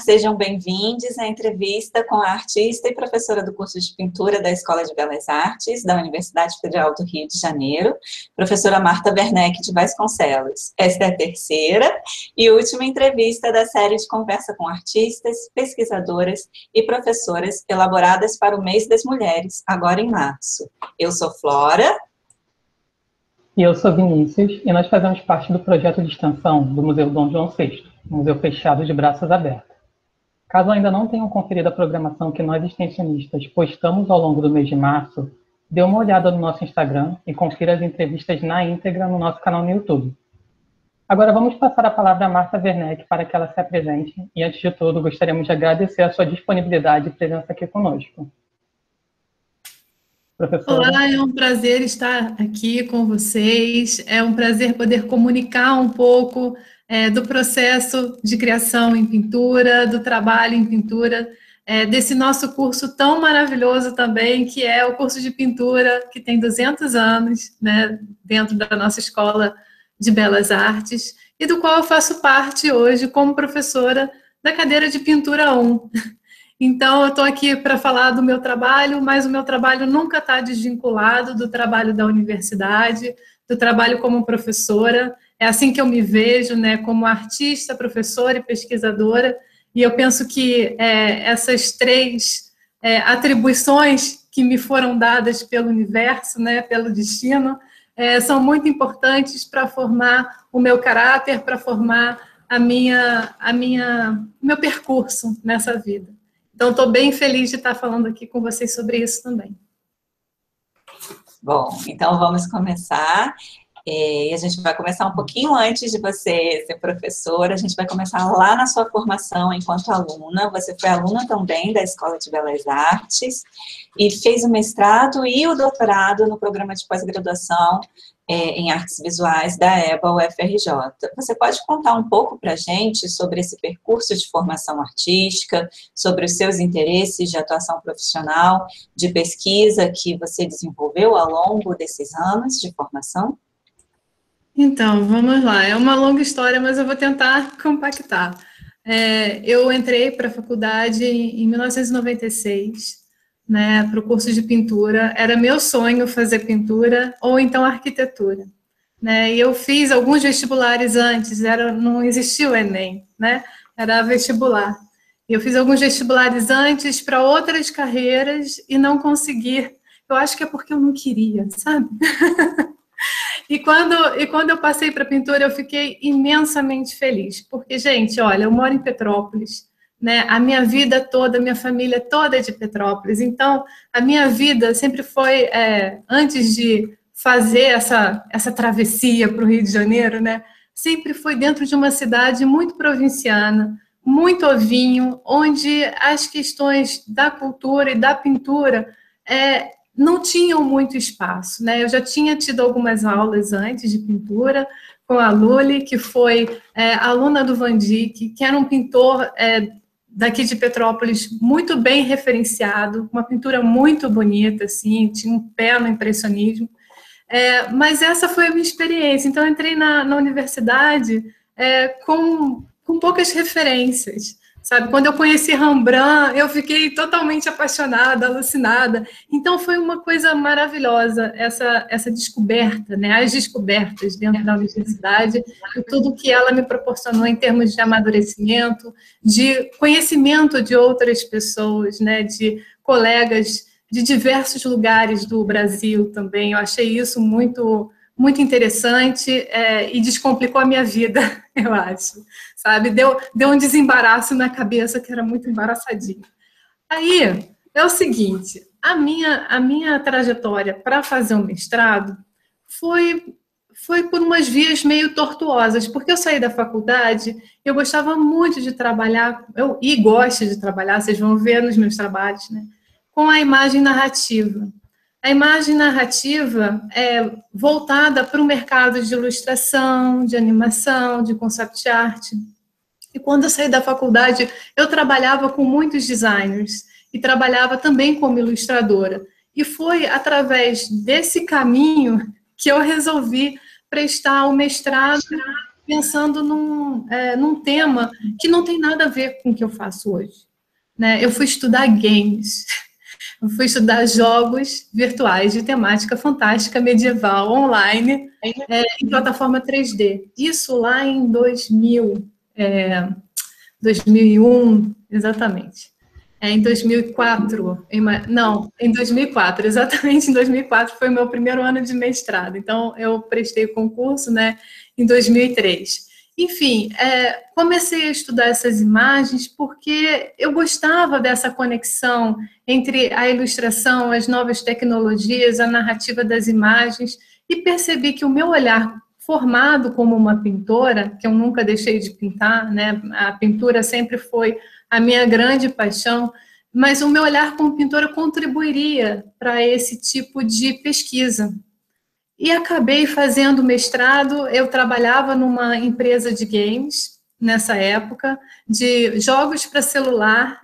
sejam bem-vindos à entrevista com a artista e professora do curso de pintura da Escola de Belas Artes da Universidade Federal do Rio de Janeiro, professora Marta Werneck de Vasconcelos. Esta é a terceira e última entrevista da série de conversa com artistas, pesquisadoras e professoras elaboradas para o mês das mulheres, agora em março. Eu sou Flora. E eu sou Vinícius, e nós fazemos parte do projeto de extensão do Museu Dom João VI, museu fechado de braços abertos. Caso ainda não tenham conferido a programação que nós extensionistas postamos ao longo do mês de março, dê uma olhada no nosso Instagram e confira as entrevistas na íntegra no nosso canal no YouTube. Agora vamos passar a palavra a Marta Werneck para que ela se apresente, e antes de tudo gostaríamos de agradecer a sua disponibilidade e presença aqui conosco. Professora. Olá, é um prazer estar aqui com vocês, é um prazer poder comunicar um pouco do processo de criação em pintura, do trabalho em pintura, desse nosso curso tão maravilhoso também, que é o curso de pintura, que tem 200 anos, né, dentro da nossa Escola de Belas Artes, e do qual eu faço parte hoje como professora da cadeira de Pintura 1. Então, eu estou aqui para falar do meu trabalho, mas o meu trabalho nunca está desvinculado do trabalho da universidade, do trabalho como professora. É assim que eu me vejo, né, como artista, professora e pesquisadora. E eu penso que essas três atribuições que me foram dadas pelo universo, né, pelo destino, são muito importantes para formar o meu caráter, para formar o meu percurso nessa vida. Então, estou bem feliz de estar falando aqui com vocês sobre isso também. Bom, então vamos começar. E a gente vai começar um pouquinho antes de você ser professora, a gente vai começar lá na sua formação enquanto aluna. Você foi aluna também da Escola de Belas Artes e fez o mestrado e o doutorado no programa de pós-graduação em artes visuais da EBA UFRJ. Você pode contar um pouco para a gente sobre esse percurso de formação artística, sobre os seus interesses de atuação profissional, de pesquisa que você desenvolveu ao longo desses anos de formação? Então, vamos lá. É uma longa história, mas eu vou tentar compactar. Eu entrei para a faculdade em 1996, né, para o curso de pintura. Era meu sonho fazer pintura ou então arquitetura, né? E eu fiz alguns vestibulares antes, não existia o Enem, né? Era vestibular. Eu fiz alguns vestibulares antes para outras carreiras e não consegui. Eu acho que é porque eu não queria, sabe? E quando eu passei para pintura, eu fiquei imensamente feliz, porque, gente, olha, eu moro em Petrópolis, né? A minha vida toda, a minha família toda é de Petrópolis, então a minha vida sempre foi, antes de fazer essa travessia para o Rio de Janeiro, né? Sempre foi dentro de uma cidade muito provinciana, muito ovinho, onde as questões da cultura e da pintura não tinham muito espaço, né? Eu já tinha tido algumas aulas antes de pintura com a Luli, que foi aluna do Van Dyck, que era um pintor daqui de Petrópolis muito bem referenciado, uma pintura muito bonita, assim, tinha um pé no impressionismo. Mas essa foi a minha experiência. Então, eu entrei na universidade com poucas referências. Sabe, quando eu conheci Rembrandt, eu fiquei totalmente apaixonada, alucinada. Então, foi uma coisa maravilhosa, essa descoberta, né? As descobertas dentro da universidade, e tudo que ela me proporcionou em termos de amadurecimento, de conhecimento de outras pessoas, né? De colegas de diversos lugares do Brasil também. Eu achei isso muito, muito interessante e descomplicou a minha vida, eu acho. Sabe? Deu um desembaraço na cabeça, que era muito embaraçadinho. Aí, é o seguinte, a minha trajetória para fazer um mestrado foi por umas vias meio tortuosas, porque eu saí da faculdade, eu gostava muito de trabalhar, e gosto de trabalhar, vocês vão ver nos meus trabalhos, né, com a imagem narrativa. A imagem narrativa é voltada para o mercado de ilustração, de animação, de concept art. E quando eu saí da faculdade, eu trabalhava com muitos designers e trabalhava também como ilustradora. E foi através desse caminho que eu resolvi prestar o mestrado pensando num tema que não tem nada a ver com o que eu faço hoje, né? Eu fui estudar games, eu fui estudar jogos virtuais de temática fantástica medieval online em plataforma 3D. Isso lá em 2001, exatamente. Em 2004, em 2004, exatamente em 2004 foi o meu primeiro ano de mestrado. Então, eu prestei o concurso, né, em 2003. Enfim, comecei a estudar essas imagens porque eu gostava dessa conexão entre a ilustração, as novas tecnologias, a narrativa das imagens, e percebi que o meu olhar formado como uma pintora, que eu nunca deixei de pintar, né, a pintura sempre foi a minha grande paixão, mas o meu olhar como pintora contribuiria para esse tipo de pesquisa. E acabei fazendo mestrado. Eu trabalhava numa empresa de games, nessa época, de jogos para celular.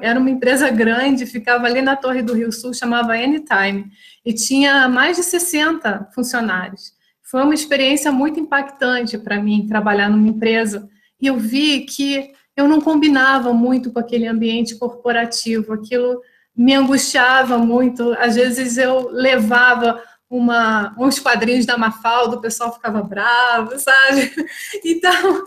Era uma empresa grande, ficava ali na Torre do Rio Sul, chamava Anytime, e tinha mais de 60 funcionários. Foi uma experiência muito impactante para mim, trabalhar numa empresa, e eu vi que eu não combinava muito com aquele ambiente corporativo, aquilo me angustiava muito. Às vezes eu levava uns quadrinhos da Mafalda, o pessoal ficava bravo, sabe? Então,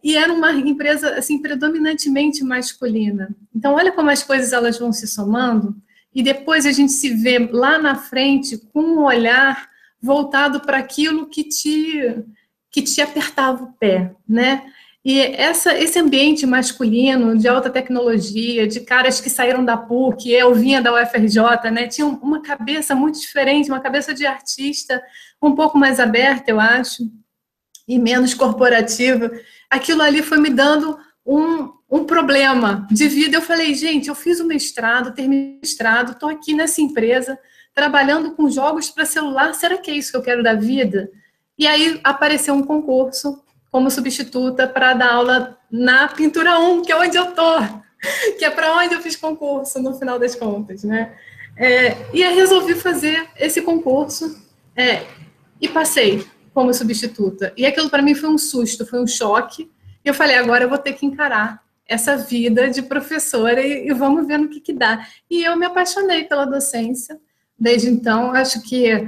e era uma empresa, assim, predominantemente masculina. Então, olha como as coisas elas vão se somando, e depois a gente se vê lá na frente com um olhar voltado para aquilo que te apertava o pé, né? E esse ambiente masculino, de alta tecnologia, de caras que saíram da PUC, eu vinha da UFRJ, né, tinha uma cabeça muito diferente, uma cabeça de artista um pouco mais aberta, eu acho, e menos corporativa. Aquilo ali foi me dando um problema de vida. Eu falei, gente, eu fiz o mestrado, terminei o mestrado, estou aqui nessa empresa, trabalhando com jogos para celular, será que é isso que eu quero da vida? E aí apareceu um concurso como substituta para dar aula na Pintura 1, que é onde eu estou, que é para onde eu fiz concurso, no final das contas, né? E aí resolvi fazer esse concurso e passei como substituta. E aquilo para mim foi um susto, foi um choque. E eu falei, agora eu vou ter que encarar essa vida de professora e vamos ver no que dá. E eu me apaixonei pela docência. Desde então, acho que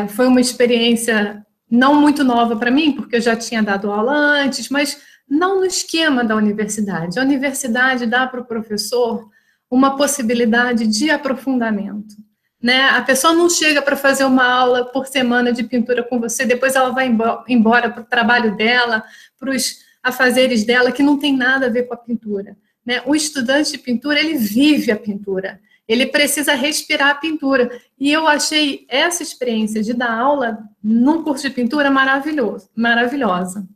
foi uma experiência não muito nova para mim, porque eu já tinha dado aula antes, mas não no esquema da universidade. A universidade dá para o professor uma possibilidade de aprofundamento, né? A pessoa não chega para fazer uma aula por semana de pintura com você, depois ela vai embora para o trabalho dela, para os afazeres dela, que não tem nada a ver com a pintura, né? O estudante de pintura, ele vive a pintura, ele precisa respirar a pintura. E eu achei essa experiência de dar aula num curso de pintura maravilhosa.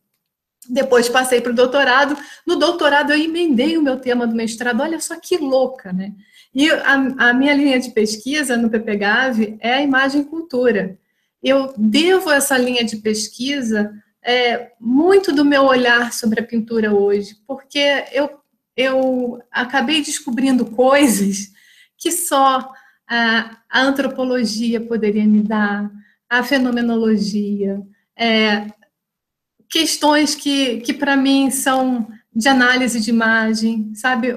Depois passei para o doutorado. No doutorado eu emendei o meu tema do mestrado. Olha só que louca, né? E a minha linha de pesquisa no PPGAV é a imagem e cultura. Eu devo essa linha de pesquisa muito do meu olhar sobre a pintura hoje, porque eu acabei descobrindo coisas que só a antropologia poderia me dar, a fenomenologia, questões que para mim são de análise de imagem, sabe?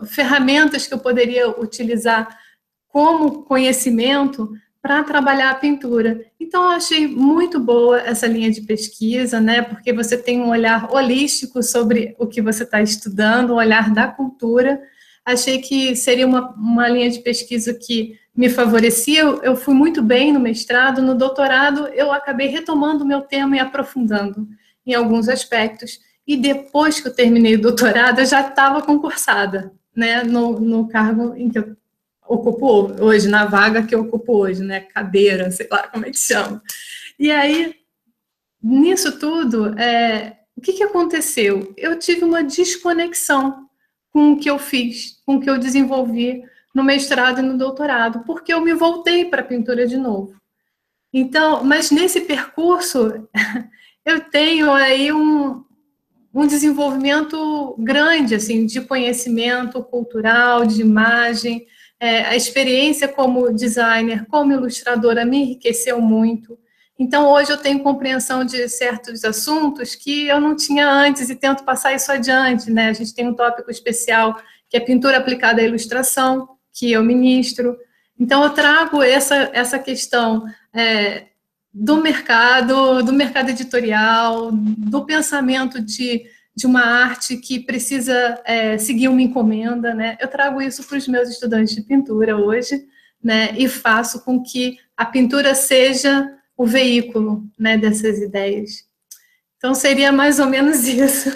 Ferramentas que eu poderia utilizar como conhecimento para trabalhar a pintura. Então, eu achei muito boa essa linha de pesquisa, né? Porque você tem um olhar holístico sobre o que você está estudando, um olhar da cultura. Achei que seria uma linha de pesquisa que me favorecia. Eu fui muito bem no mestrado. No doutorado, eu acabei retomando o meu tema e aprofundando em alguns aspectos. E depois que eu terminei o doutorado, eu já estava concursada, né, no cargo em que eu ocupo hoje, na vaga que eu ocupo hoje, né, cadeira, sei lá como é que chama. E aí, nisso tudo, o que aconteceu? Eu tive uma desconexão com o que eu fiz, com o que eu desenvolvi no mestrado e no doutorado, porque eu me voltei para a pintura de novo. Então, mas nesse percurso, eu tenho aí um desenvolvimento grande, assim, de conhecimento cultural, de imagem. A experiência como designer, como ilustradora, me enriqueceu muito. Então, hoje eu tenho compreensão de certos assuntos que eu não tinha antes e tento passar isso adiante, né? A gente tem um tópico especial que é pintura aplicada à ilustração, que eu ministro. Então, eu trago essa questão do mercado editorial, do pensamento de uma arte que precisa seguir uma encomenda, né? Eu trago isso para os meus estudantes de pintura hoje, né? E faço com que a pintura seja o veículo, né, dessas ideias. Então, seria mais ou menos isso.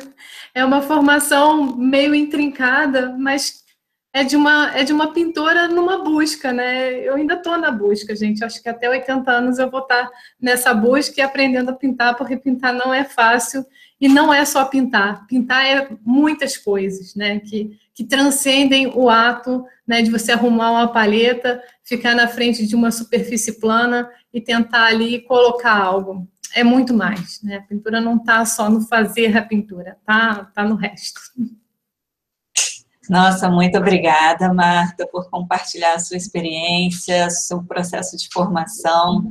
É uma formação meio intrincada, mas é de uma pintora numa busca, né? Eu ainda estou na busca, gente. Acho que até 80 anos eu vou estar nessa busca e aprendendo a pintar, porque pintar não é fácil. E não é só pintar. Pintar é muitas coisas, né? Que transcendem o ato, né, de você arrumar uma palheta, ficar na frente de uma superfície plana e tentar ali colocar algo. É muito mais, né? A pintura não está só no fazer a pintura, tá no resto. Nossa, muito obrigada, Marta, por compartilhar a sua experiência, seu processo de formação.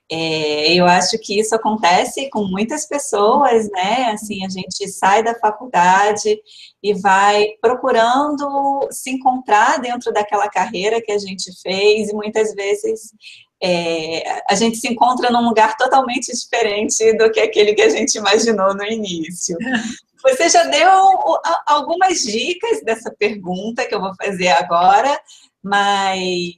Eu acho que isso acontece com muitas pessoas, né? Assim, a gente sai da faculdade e vai procurando se encontrar dentro daquela carreira que a gente fez, e muitas vezes a gente se encontra num lugar totalmente diferente do que aquele que a gente imaginou no início. Você já deu algumas dicas dessa pergunta que eu vou fazer agora, mas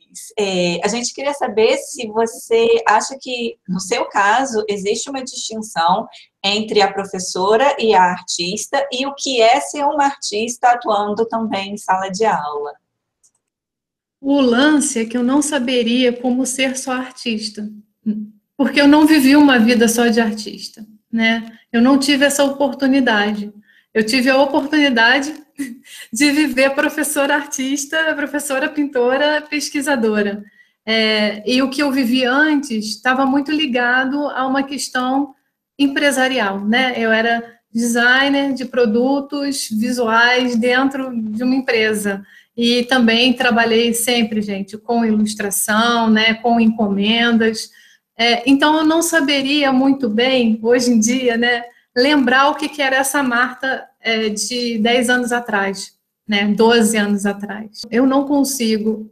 a gente queria saber se você acha que, no seu caso, existe uma distinção entre a professora e a artista, e o que é ser uma artista atuando também em sala de aula. O lance é que eu não saberia como ser só artista, porque eu não vivi uma vida só de artista, né? Eu não tive essa oportunidade. Eu tive a oportunidade de viver professora artista, professora pintora, pesquisadora. E o que eu vivi antes estava muito ligado a uma questão empresarial, né? Eu era designer de produtos visuais dentro de uma empresa. E também trabalhei sempre, gente, com ilustração, né, com encomendas. Então, eu não saberia muito bem, hoje em dia, né, lembrar o que era essa Marta de 10 anos atrás, né, 12 anos atrás. Eu não consigo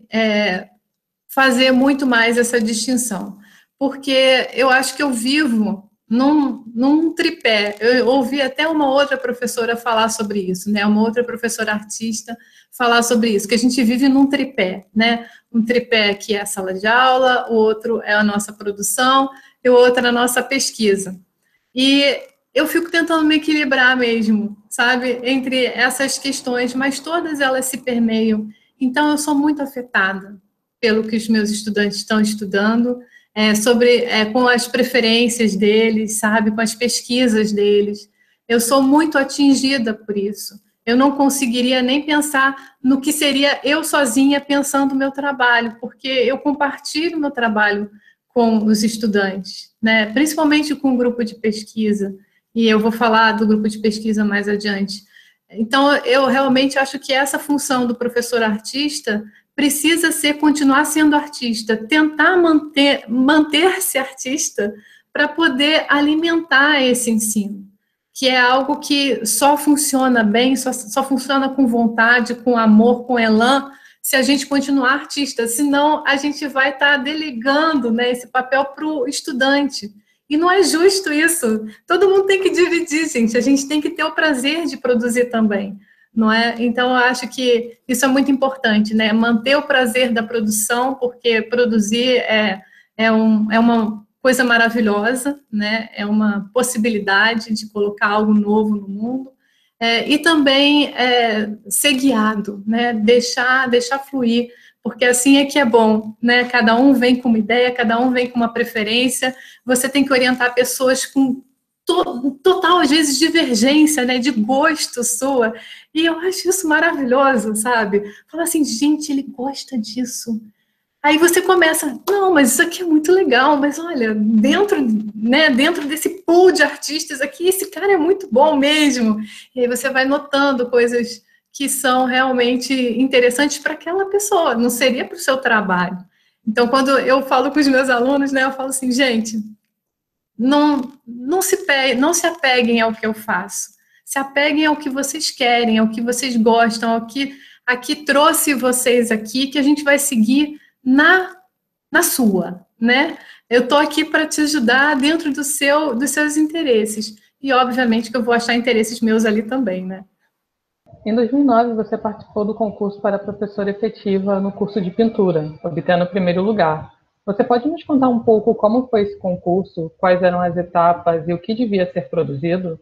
fazer muito mais essa distinção, porque eu acho que eu vivo num tripé. Eu ouvi até uma outra professora falar sobre isso, né? Uma outra professora artista falar sobre isso, que a gente vive num tripé, né? Um tripé que é a sala de aula, o outro é a nossa produção e o outro é a nossa pesquisa. E eu fico tentando me equilibrar mesmo, sabe? Entre essas questões, mas todas elas se permeiam. Então, eu sou muito afetada pelo que os meus estudantes estão estudando, com as preferências deles, sabe, com as pesquisas deles. Eu sou muito atingida por isso. Eu não conseguiria nem pensar no que seria eu sozinha pensando o meu trabalho, porque eu compartilho o meu trabalho com os estudantes, né, principalmente com o grupo de pesquisa, e eu vou falar do grupo de pesquisa mais adiante. Então, eu realmente acho que essa função do professor artista precisa continuar sendo artista, tentar manter-se artista para poder alimentar esse ensino, que é algo que só funciona bem, só funciona com vontade, com amor, com elan, se a gente continuar artista, senão a gente vai estar delegando, né, esse papel para o estudante. E não é justo isso. Todo mundo tem que dividir, gente. A gente tem que ter o prazer de produzir também. Não é? Então, eu acho que isso é muito importante, né? Manter o prazer da produção, porque produzir é uma coisa maravilhosa, né? É uma possibilidade de colocar algo novo no mundo. E também ser guiado, né? Deixar fluir, porque assim é que é bom, né? Cada um vem com uma ideia, cada um vem com uma preferência. Você tem que orientar pessoas com total, às vezes, divergência, né, de gosto sua, e eu acho isso maravilhoso, sabe? Fala assim, gente, ele gosta disso. Aí você começa, não, mas isso aqui é muito legal, mas olha, dentro desse pool de artistas aqui, esse cara é muito bom mesmo. E aí você vai notando coisas que são realmente interessantes para aquela pessoa, não seria para o seu trabalho. Então, quando eu falo com os meus alunos, né, eu falo assim, gente, não se apeguem ao que eu faço. Se apeguem ao que vocês querem, ao que vocês gostam, ao que trouxe vocês aqui, que a gente vai seguir na sua, né? Eu estou aqui para te ajudar dentro dos seus interesses. E, obviamente, que eu vou achar interesses meus ali também, né? Em 2009, você participou do concurso para professora efetiva no curso de pintura, obtendo o primeiro lugar. Você pode nos contar um pouco como foi esse concurso, quais eram as etapas e o que devia ser produzido?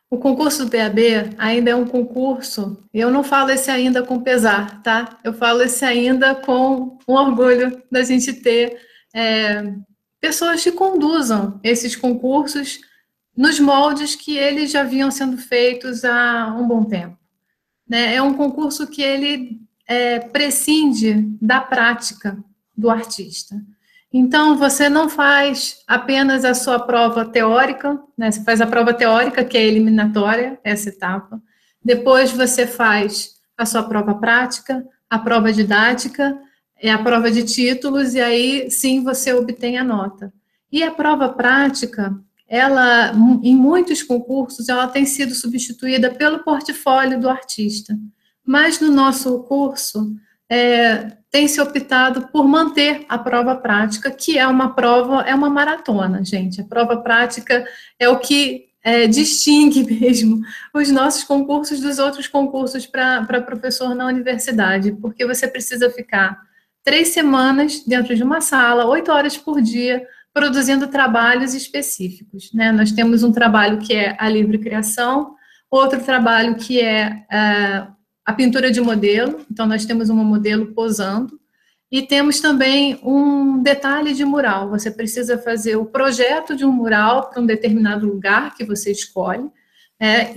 O concurso do PAB ainda é um concurso, e eu não falo esse ainda com pesar, tá? Eu falo esse ainda com um orgulho da gente ter pessoas que conduzam esses concursos nos moldes que eles já vinham sendo feitos há um bom tempo, né? É um concurso que ele prescinde da prática do artista. Então, você não faz apenas a sua prova teórica, né? Você faz a prova teórica, que é eliminatória, essa etapa. Depois você faz a sua prova prática, a prova didática, a prova de títulos, e aí sim você obtém a nota. E a prova prática, ela, em muitos concursos, ela tem sido substituída pelo portfólio do artista. Mas no nosso curso, tem se optado por manter a prova prática, que é uma maratona, gente. A prova prática é o que distingue mesmo os nossos concursos dos outros concursos para professor na universidade, porque você precisa ficar 3 semanas dentro de uma sala, 8 horas por dia, produzindo trabalhos específicos, né? Nós temos um trabalho que é a livre criação, outro trabalho que é a pintura de modelo, então nós temos uma modelo posando, e temos também um detalhe de mural. Você precisa fazer o projeto de um mural para um determinado lugar que você escolhe,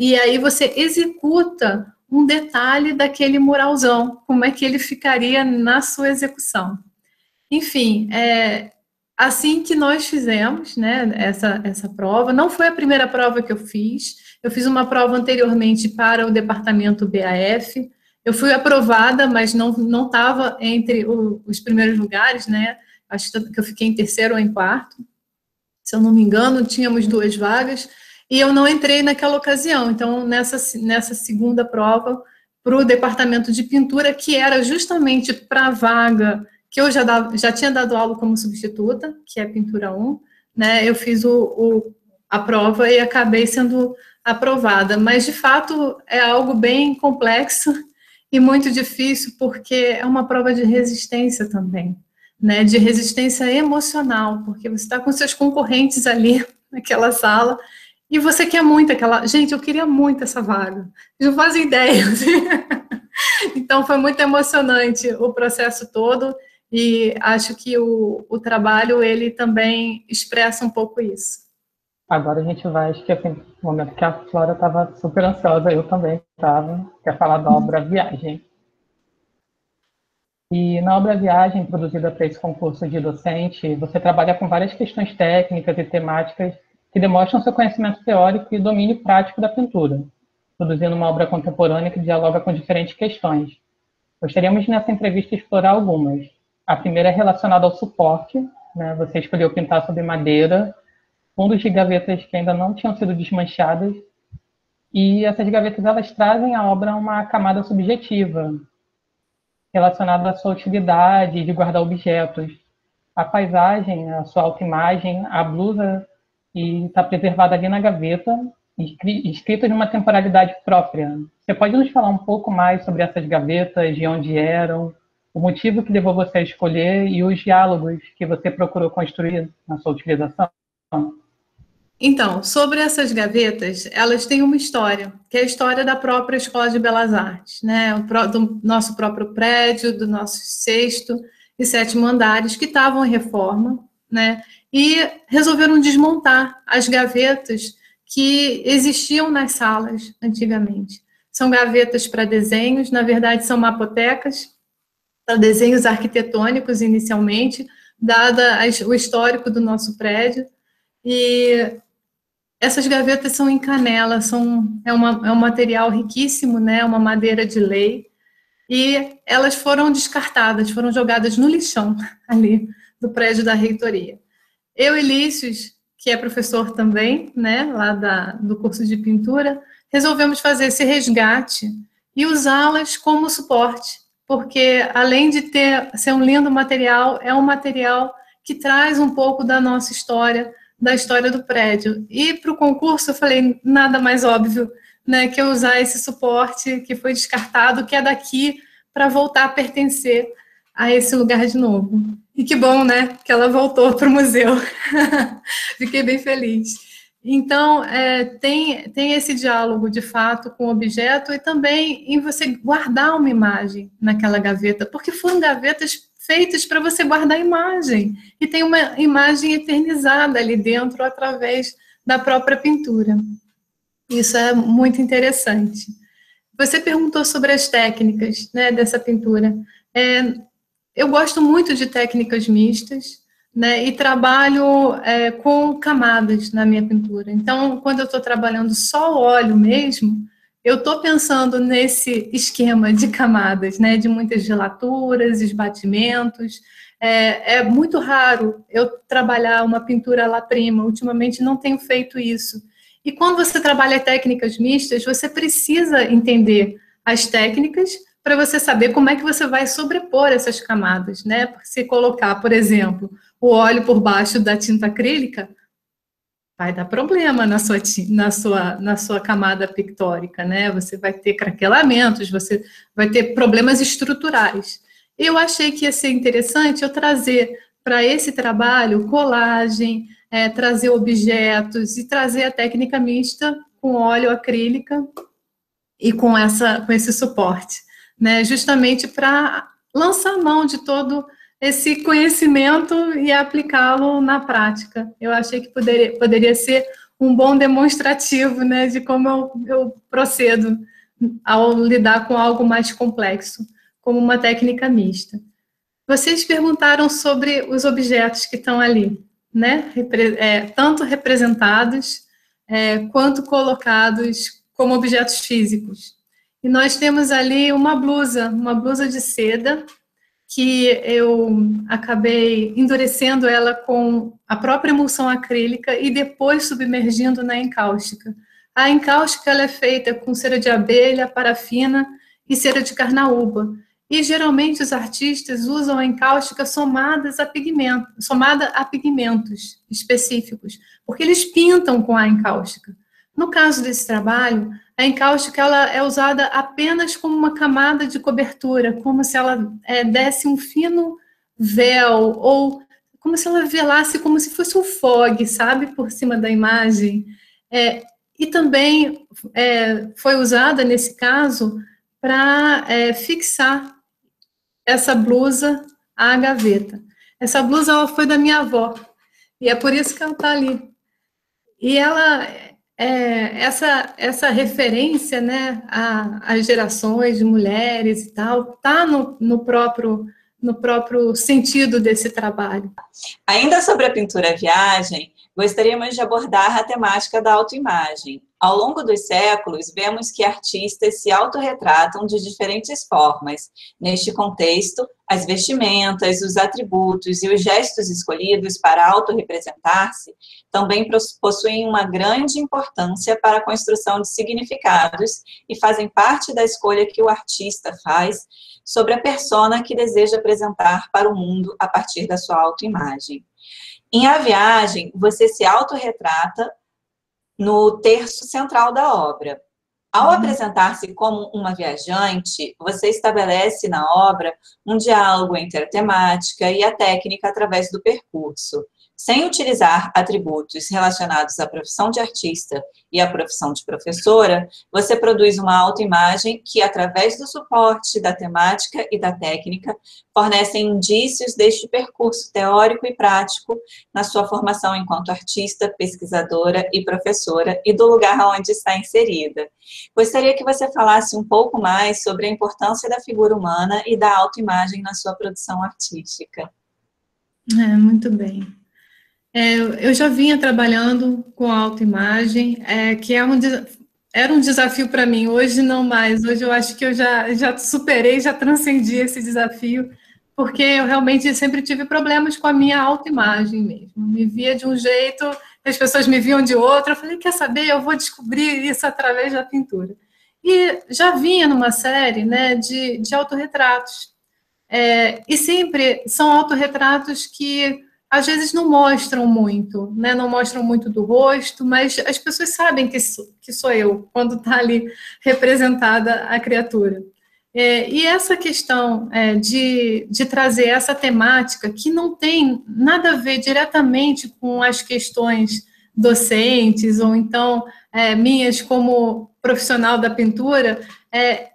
e aí você executa um detalhe daquele muralzão, como é que ele ficaria na sua execução. Enfim, assim que nós fizemos, né, essa prova. Não foi a primeira prova que eu fiz uma prova anteriormente para o departamento BAF, eu fui aprovada, mas não estava entre os primeiros lugares, né, acho que eu fiquei em terceiro ou em quarto, se eu não me engano, tínhamos 2 vagas, e eu não entrei naquela ocasião. Então, nessa segunda prova, para o departamento de pintura, que era justamente para a vaga que eu já tinha dado aula como substituta, que é pintura 1, né, eu fiz a prova e acabei sendo aprovada, mas de fato é algo bem complexo e muito difícil, porque é uma prova de resistência também, né, de resistência emocional, porque você está com seus concorrentes ali naquela sala e você quer muito aquela... Gente, eu queria muito essa vaga, não fazem ideia. Então foi muito emocionante o processo todo, e acho que o trabalho, ele também expressa um pouco isso. Agora a gente vai, acho que assim, no momento que a Flora estava super ansiosa, eu também estava, quer falar da obra Viagem. E na obra Viagem, produzida para esse concurso de docente, você trabalha com várias questões técnicas e temáticas que demonstram seu conhecimento teórico e domínio prático da pintura, produzindo uma obra contemporânea que dialoga com diferentes questões. Gostaríamos nessa entrevista explorar algumas. A primeira é relacionada ao suporte, né? Você escolheu pintar sobre madeira, fundos de gavetas que ainda não tinham sido desmanchadas, e essas gavetas elas trazem à obra uma camada subjetiva, relacionada à sua utilidade de guardar objetos. A paisagem, a sua autoimagem, a blusa, está preservada ali na gaveta, escrita de uma temporalidade própria. Você pode nos falar um pouco mais sobre essas gavetas, de onde eram, o motivo que levou você a escolher e os diálogos que você procurou construir na sua utilização? Então, sobre essas gavetas, elas têm uma história, que é a história da própria Escola de Belas Artes, né? Do nosso próprio prédio, do nosso 6º e 7º andares, que estavam em reforma, né? E resolveram desmontar as gavetas que existiam nas salas antigamente. São gavetas para desenhos, na verdade são mapotecas, para desenhos arquitetônicos inicialmente, dada o histórico do nosso prédio, e essas gavetas são em canela, é um material riquíssimo, né, uma madeira de lei, e elas foram descartadas, foram jogadas no lixão ali do prédio da reitoria. Eu e Lícios que é professor também, né, lá do curso de pintura, resolvemos fazer esse resgate e usá-las como suporte, porque além de ser um lindo material, é um material que traz um pouco da nossa história, da história do prédio. E para o concurso eu falei, nada mais óbvio, né, que eu usar esse suporte que foi descartado, que é daqui, para voltar a pertencer a esse lugar de novo. E que bom, né, que ela voltou para o museu. Fiquei bem feliz. Então, tem esse diálogo, de fato, com o objeto e também em você guardar uma imagem naquela gaveta, porque foram gavetas feitas para você guardar a imagem. E tem uma imagem eternizada ali dentro através da própria pintura. Isso é muito interessante. Você perguntou sobre as técnicas, né, dessa pintura. Eu gosto muito de técnicas mistas, né, e trabalho com camadas na minha pintura. Então, quando eu estou trabalhando só o óleo mesmo, eu estou pensando nesse esquema de camadas, né, de muitas gelaturas, esbatimentos. É muito raro eu trabalhar uma pintura à la prima. Ultimamente não tenho feito isso. E quando você trabalha técnicas mistas, você precisa entender as técnicas para você saber como é que você vai sobrepor essas camadas, né? Porque se colocar, por exemplo, o óleo por baixo da tinta acrílica, vai dar problema na sua camada pictórica, né? Você vai ter craquelamentos, você vai ter problemas estruturais. Eu achei que ia ser interessante eu trazer para esse trabalho colagem, trazer objetos e trazer a técnica mista com óleo acrílica e com esse suporte, né? Justamente para lançar mão de todo esse conhecimento e aplicá-lo na prática. Eu achei que poderia ser um bom demonstrativo, né, de como eu procedo ao lidar com algo mais complexo, como uma técnica mista. Vocês perguntaram sobre os objetos que estão ali, né, tanto representados quanto colocados como objetos físicos. E nós temos ali uma blusa de seda, que eu acabei endurecendo ela com a própria emulsão acrílica e depois submergindo na encáustica. A encáustica ela é feita com cera de abelha, parafina e cera de carnaúba. E geralmente os artistas usam a encáustica somada a pigmentos específicos, porque eles pintam com a encáustica. No caso desse trabalho, a encáustica ela é usada apenas como uma camada de cobertura, como se ela desse um fino véu, ou como se ela velasse como se fosse um fog, sabe, por cima da imagem. E também foi usada, nesse caso, para fixar essa blusa à gaveta. Essa blusa ela foi da minha avó, e é por isso que ela está ali. E ela... essa referência, né, às gerações de mulheres e tal, está no próprio sentido desse trabalho. Ainda sobre a pintura à viagem, gostaríamos de abordar a temática da autoimagem. Ao longo dos séculos, vemos que artistas se autorretratam de diferentes formas. Neste contexto, as vestimentas, os atributos e os gestos escolhidos para autorrepresentar-se também possuem uma grande importância para a construção de significados e fazem parte da escolha que o artista faz sobre a persona que deseja apresentar para o mundo a partir da sua autoimagem. Em A Viagem, você se autorretrata no terço central da obra. Ao apresentar-se como uma viajante, você estabelece na obra um diálogo entre a temática e a técnica através do percurso. Sem utilizar atributos relacionados à profissão de artista e à profissão de professora, você produz uma autoimagem que, através do suporte da temática e da técnica, fornecem indícios deste percurso teórico e prático na sua formação enquanto artista, pesquisadora e professora e do lugar onde está inserida. Gostaria que você falasse um pouco mais sobre a importância da figura humana e da autoimagem na sua produção artística. Muito bem. Eu já vinha trabalhando com autoimagem, que era um desafio para mim, hoje não mais, hoje eu acho que eu já superei, já transcendi esse desafio, porque eu realmente sempre tive problemas com a minha autoimagem mesmo, me via de um jeito, as pessoas me viam de outra, eu falei, quer saber, eu vou descobrir isso através da pintura. E já vinha numa série, né, de autorretratos. E sempre são autorretratos que às vezes não mostram muito, né? Não mostram muito do rosto, mas as pessoas sabem que sou eu, quando está ali representada a criatura. E essa questão de trazer essa temática, que não tem nada a ver diretamente com as questões docentes, ou então minhas como profissional da pintura,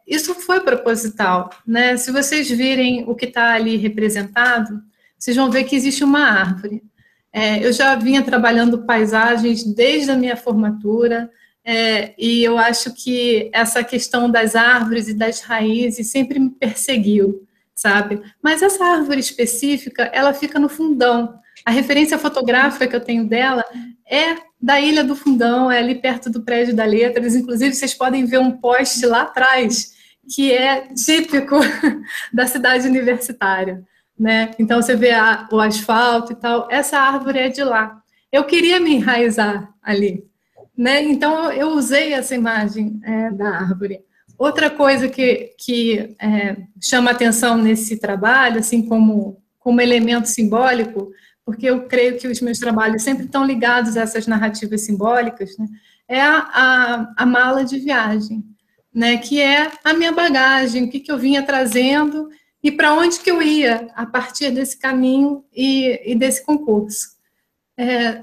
isso foi proposital, né? Se vocês virem o que está ali representado, vocês vão ver que existe uma árvore. Eu já vinha trabalhando paisagens desde a minha formatura, e eu acho que essa questão das árvores e das raízes sempre me perseguiu, sabe? Mas essa árvore específica, ela fica no fundão. A referência fotográfica que eu tenho dela é da Ilha do Fundão, é ali perto do Prédio da Letras. Inclusive, vocês podem ver um poste lá atrás, que é típico da cidade universitária, né? Então, você vê o asfalto e tal. Essa árvore é de lá. Eu queria me enraizar ali, né? Então, eu usei essa imagem da árvore. Outra coisa que chama atenção nesse trabalho, assim como elemento simbólico, porque eu creio que os meus trabalhos sempre estão ligados a essas narrativas simbólicas, né? É a mala de viagem, né? Que é a minha bagagem, o que eu vinha trazendo e para onde que eu ia a partir desse caminho e desse concurso.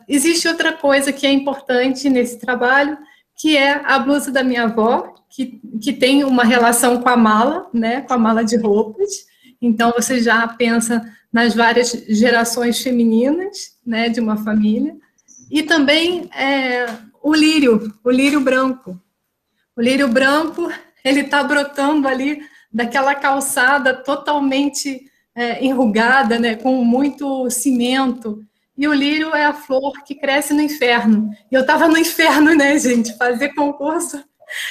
Existe outra coisa que é importante nesse trabalho, que é a blusa da minha avó, que tem uma relação com a mala, né? Com a mala de roupas. Então, você já pensa nas várias gerações femininas, né, de uma família, e também o lírio branco. O lírio branco, ele está brotando ali daquela calçada totalmente enrugada, né, com muito cimento, e o lírio é a flor que cresce no inferno. E eu estava no inferno, né, gente? Fazer concurso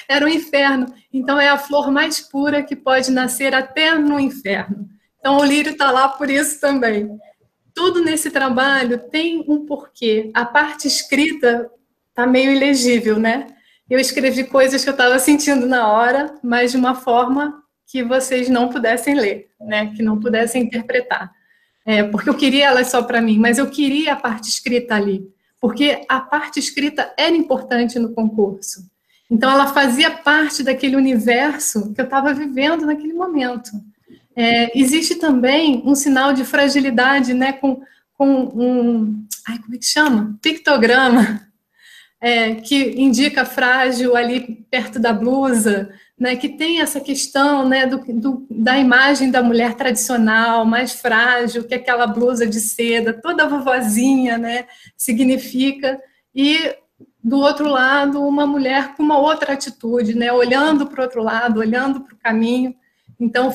era um inferno. Então, é a flor mais pura que pode nascer até no inferno. Então, o lírio está lá por isso também. Tudo nesse trabalho tem um porquê. A parte escrita está meio ilegível, né? Eu escrevi coisas que eu estava sentindo na hora, mas de uma forma que vocês não pudessem ler, né? Que não pudessem interpretar. Porque eu queria elas só para mim, mas eu queria a parte escrita ali. Porque a parte escrita era importante no concurso. Então, ela fazia parte daquele universo que eu estava vivendo naquele momento. Existe também um sinal de fragilidade, né, com como é que chama? Pictograma, que indica frágil ali perto da blusa, né, que tem essa questão, né, da imagem da mulher tradicional, mais frágil, que aquela blusa de seda, toda vovozinha, né, significa, e do outro lado, uma mulher com uma outra atitude, né, olhando para o outro lado, olhando para o caminho. Então,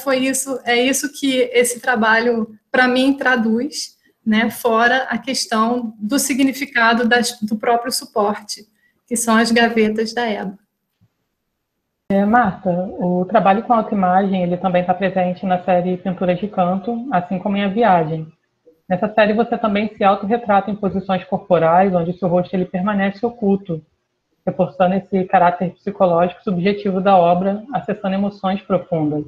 é isso que esse trabalho, para mim, traduz, né, fora a questão do significado do próprio suporte, que são as gavetas da EBA. Marta, o trabalho com autoimagem, ele também está presente na série Pinturas de Canto, assim como em A Viagem. Nessa série, você também se autorretrata em posições corporais, onde seu rosto ele permanece oculto, reforçando esse caráter psicológico subjetivo da obra, acessando emoções profundas.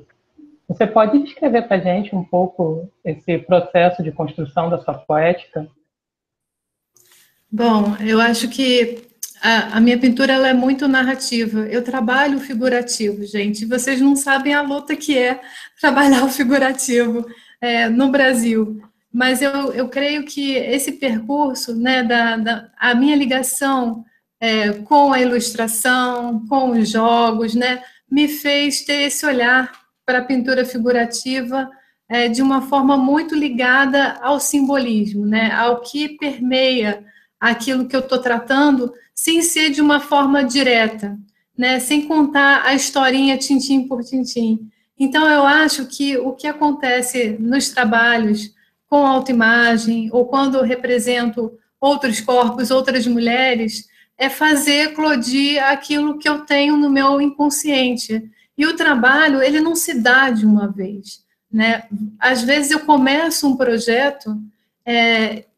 Você pode descrever para a gente um pouco esse processo de construção da sua poética? Bom, eu acho que a minha pintura ela é muito narrativa. Eu trabalho o figurativo, gente. Vocês não sabem a luta que é trabalhar o figurativo no Brasil. Mas eu creio que esse percurso, né, a minha ligação com a ilustração, com os jogos, né, me fez ter esse olhar para a pintura figurativa de uma forma muito ligada ao simbolismo, né, ao que permeia aquilo que eu estou tratando, sem ser de uma forma direta, né, sem contar a historinha tintim por tintim. Então, eu acho que o que acontece nos trabalhos com autoimagem, ou quando eu represento outros corpos, outras mulheres, é fazer eclodir aquilo que eu tenho no meu inconsciente. E o trabalho, ele não se dá de uma vez, né? Às vezes eu começo um projeto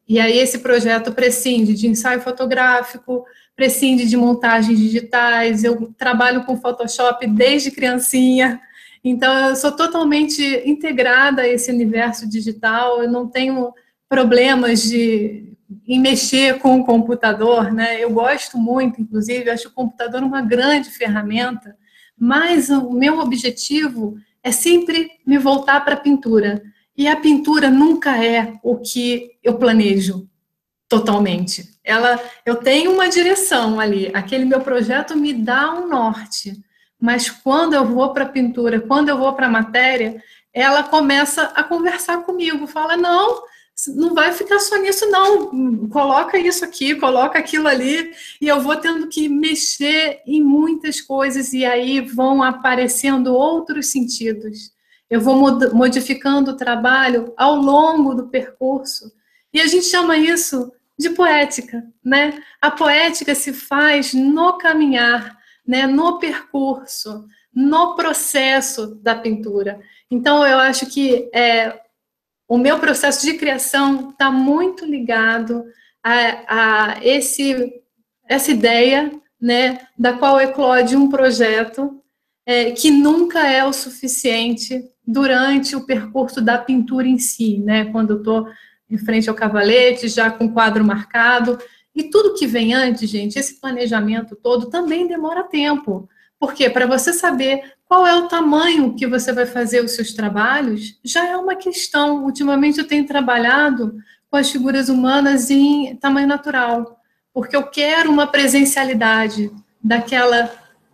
E aí esse projeto prescinde de ensaio fotográfico, prescinde de montagens digitais, eu trabalho com Photoshop desde criancinha, então eu sou totalmente integrada a esse universo digital, eu não tenho problemas em mexer com o computador, né? Eu gosto muito, inclusive, acho o computador uma grande ferramenta, mas o meu objetivo é sempre me voltar para a pintura. E a pintura nunca é o que eu planejo totalmente. Eu tenho uma direção ali, aquele meu projeto me dá um norte, mas quando eu vou para a pintura, quando eu vou para a matéria, ela começa a conversar comigo, fala, não vai ficar só nisso não, coloca isso aqui, coloca aquilo ali, e eu vou tendo que mexer em muitas coisas, e aí vão aparecendo outros sentidos. Eu vou modificando o trabalho ao longo do percurso, e a gente chama isso de poética, né? A poética se faz no caminhar, né? No percurso, no processo da pintura. Então, eu acho que o meu processo de criação está muito ligado a essa ideia, né? Da qual eclode um projeto que nunca é o suficiente durante o percurso da pintura em si, né? Quando eu estou em frente ao cavalete, já com o quadro marcado. E tudo que vem antes, gente, esse planejamento todo também demora tempo. Porque para você saber qual é o tamanho que você vai fazer os seus trabalhos, já é uma questão. Ultimamente eu tenho trabalhado com as figuras humanas em tamanho natural, porque eu quero uma presencialidade daquela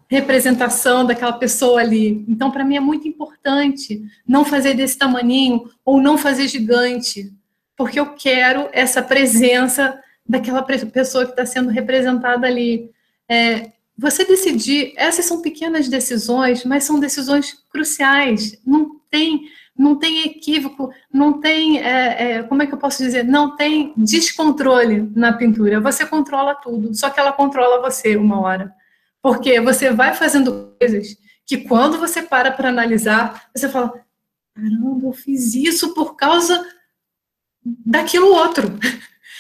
representação daquela pessoa ali. Então, para mim é muito importante não fazer desse tamaninho ou não fazer gigante, porque eu quero essa presença daquela pessoa que está sendo representada ali. Você decidir, essas são pequenas decisões, mas são decisões cruciais, não tem equívoco, não tem, como é que eu posso dizer, não tem descontrole na pintura, você controla tudo, só que ela controla você uma hora, porque você vai fazendo coisas que quando você para analisar, você fala, caramba, eu fiz isso por causa daquilo outro.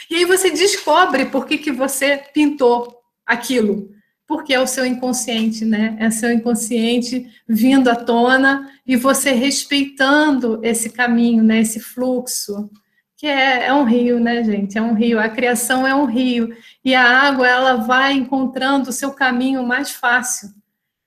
E aí você descobre por que você pintou aquilo. Porque é o seu inconsciente, né? É o seu inconsciente vindo à tona e você respeitando esse caminho, né? Esse fluxo, que é um rio, né, gente? É um rio. A criação é um rio. E a água, ela vai encontrando o seu caminho mais fácil.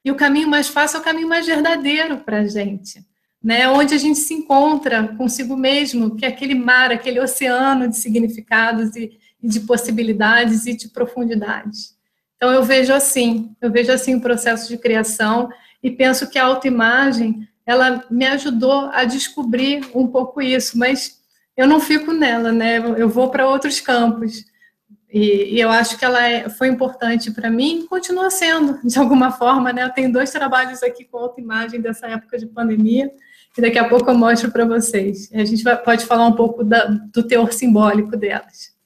E o caminho mais fácil é o caminho mais verdadeiro para a gente, né? Onde a gente se encontra consigo mesmo, que é aquele mar, aquele oceano de significados e de possibilidades e de profundidades. Então, eu vejo assim o processo de criação e penso que a autoimagem, ela me ajudou a descobrir um pouco isso, mas eu não fico nela, né? Eu vou para outros campos. E eu acho que ela foi importante para mim e continua sendo, de alguma forma, né? Eu tenho 2 trabalhos aqui com autoimagem dessa época de pandemia, que daqui a pouco eu mostro para vocês. A gente pode falar um pouco do teor simbólico delas.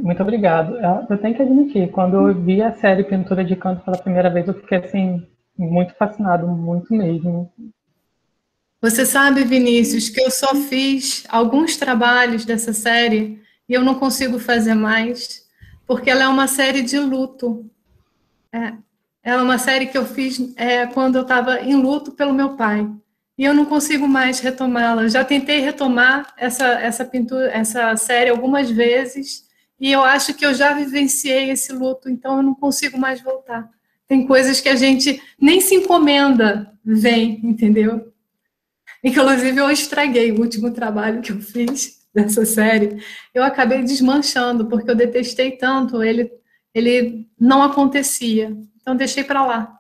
Muito obrigado. Eu tenho que admitir, quando eu vi a série Pintura de Canto pela primeira vez, eu fiquei assim, muito fascinado, muito mesmo. Você sabe, Vinícius, que eu só fiz alguns trabalhos dessa série e eu não consigo fazer mais, porque ela é uma série de luto. Ela é uma série que eu fiz quando eu estava em luto pelo meu pai. E eu não consigo mais retomá-la. Já tentei retomar essa pintura, essa série algumas vezes, e eu acho que eu já vivenciei esse luto, então eu não consigo mais voltar. Tem coisas que a gente nem se encomenda, vem, entendeu? Inclusive, eu estraguei o último trabalho que eu fiz dessa série. Eu acabei desmanchando, porque eu detestei tanto, ele não acontecia. Então, deixei para lá.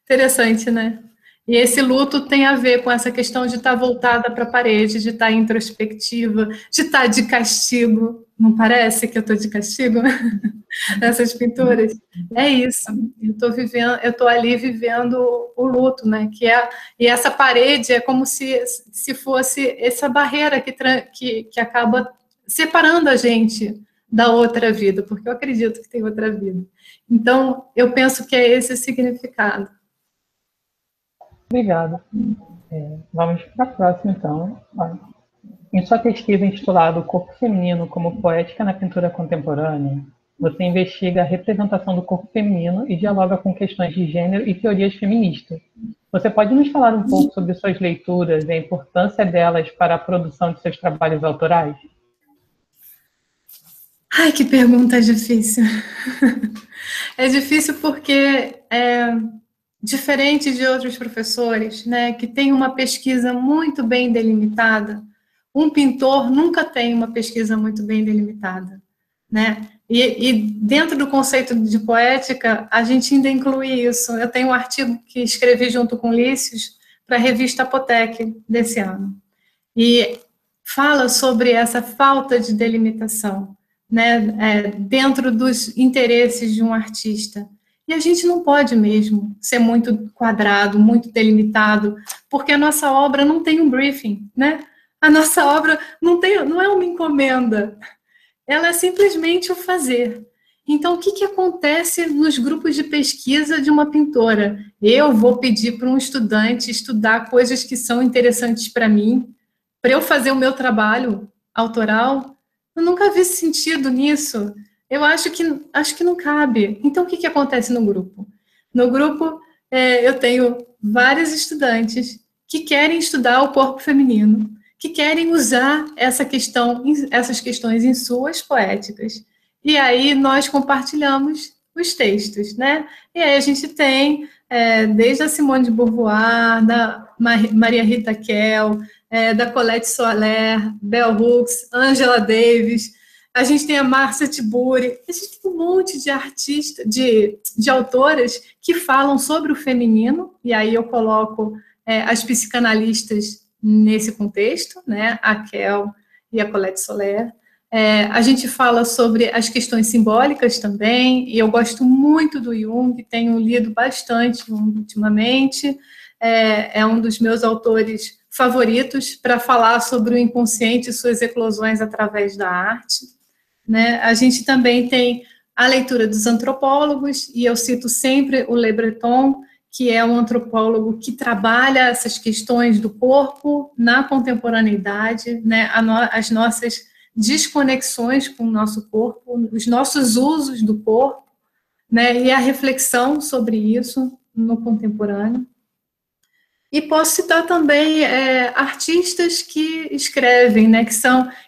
Interessante, né? E esse luto tem a ver com essa questão de estar voltada para a parede, de estar introspectiva, de estar de castigo. Não parece que eu estou de castigo nessas pinturas? É isso. Eu estou ali vivendo o luto, né? E essa parede é como se fosse essa barreira que acaba separando a gente da outra vida, porque eu acredito que tem outra vida. Então, eu penso que é esse o significado. Obrigado. Vamos para a próxima, então. Em sua pesquisa intitulada O Corpo Feminino como Poética na Pintura Contemporânea, você investiga a representação do corpo feminino e dialoga com questões de gênero e teorias feministas. Você pode nos falar um pouco sobre suas leituras e a importância delas para a produção de seus trabalhos autorais? Ai, que pergunta difícil. É difícil porque, diferente de outros professores, né, que tem uma pesquisa muito bem delimitada, um pintor nunca tem uma pesquisa muito bem delimitada, né? E dentro do conceito de poética, a gente ainda inclui isso. Eu tenho um artigo que escrevi junto com Lícios para a revista Apotec desse ano. E fala sobre essa falta de delimitação, né, dentro dos interesses de um artista. E a gente não pode mesmo ser muito quadrado, muito delimitado, porque a nossa obra não tem um briefing, né? A nossa obra não é uma encomenda, ela é simplesmente o fazer. Então, o que acontece nos grupos de pesquisa de uma pintora? Eu vou pedir para um estudante estudar coisas que são interessantes para mim, para eu fazer o meu trabalho autoral? Eu nunca vi sentido nisso. Eu acho que não cabe. Então, o que acontece no grupo? No grupo, eu tenho vários estudantes que querem estudar o corpo feminino, que querem usar essas questões em suas poéticas. E aí nós compartilhamos os textos, né? E aí a gente tem, desde a Simone de Beauvoir, da Maria Rita Kell, da Colette Soler, Bell Hooks, Angela Davis, a gente tem a Márcia Tiburi, a gente tem um monte de artistas, de autoras que falam sobre o feminino, e aí eu coloco as psicanalistas nesse contexto, né, a Kell e a Colette Soler. A gente fala sobre as questões simbólicas também, e eu gosto muito do Jung, tenho lido bastante ultimamente, é um dos meus autores favoritos para falar sobre o inconsciente e suas eclosões através da arte, né? A gente também tem a leitura dos antropólogos, e eu cito sempre o Le Breton, que é um antropólogo que trabalha essas questões do corpo na contemporaneidade, né? As nossas desconexões com o nosso corpo, os nossos usos do corpo, né? E a reflexão sobre isso no contemporâneo. E posso citar também artistas que escrevem, né?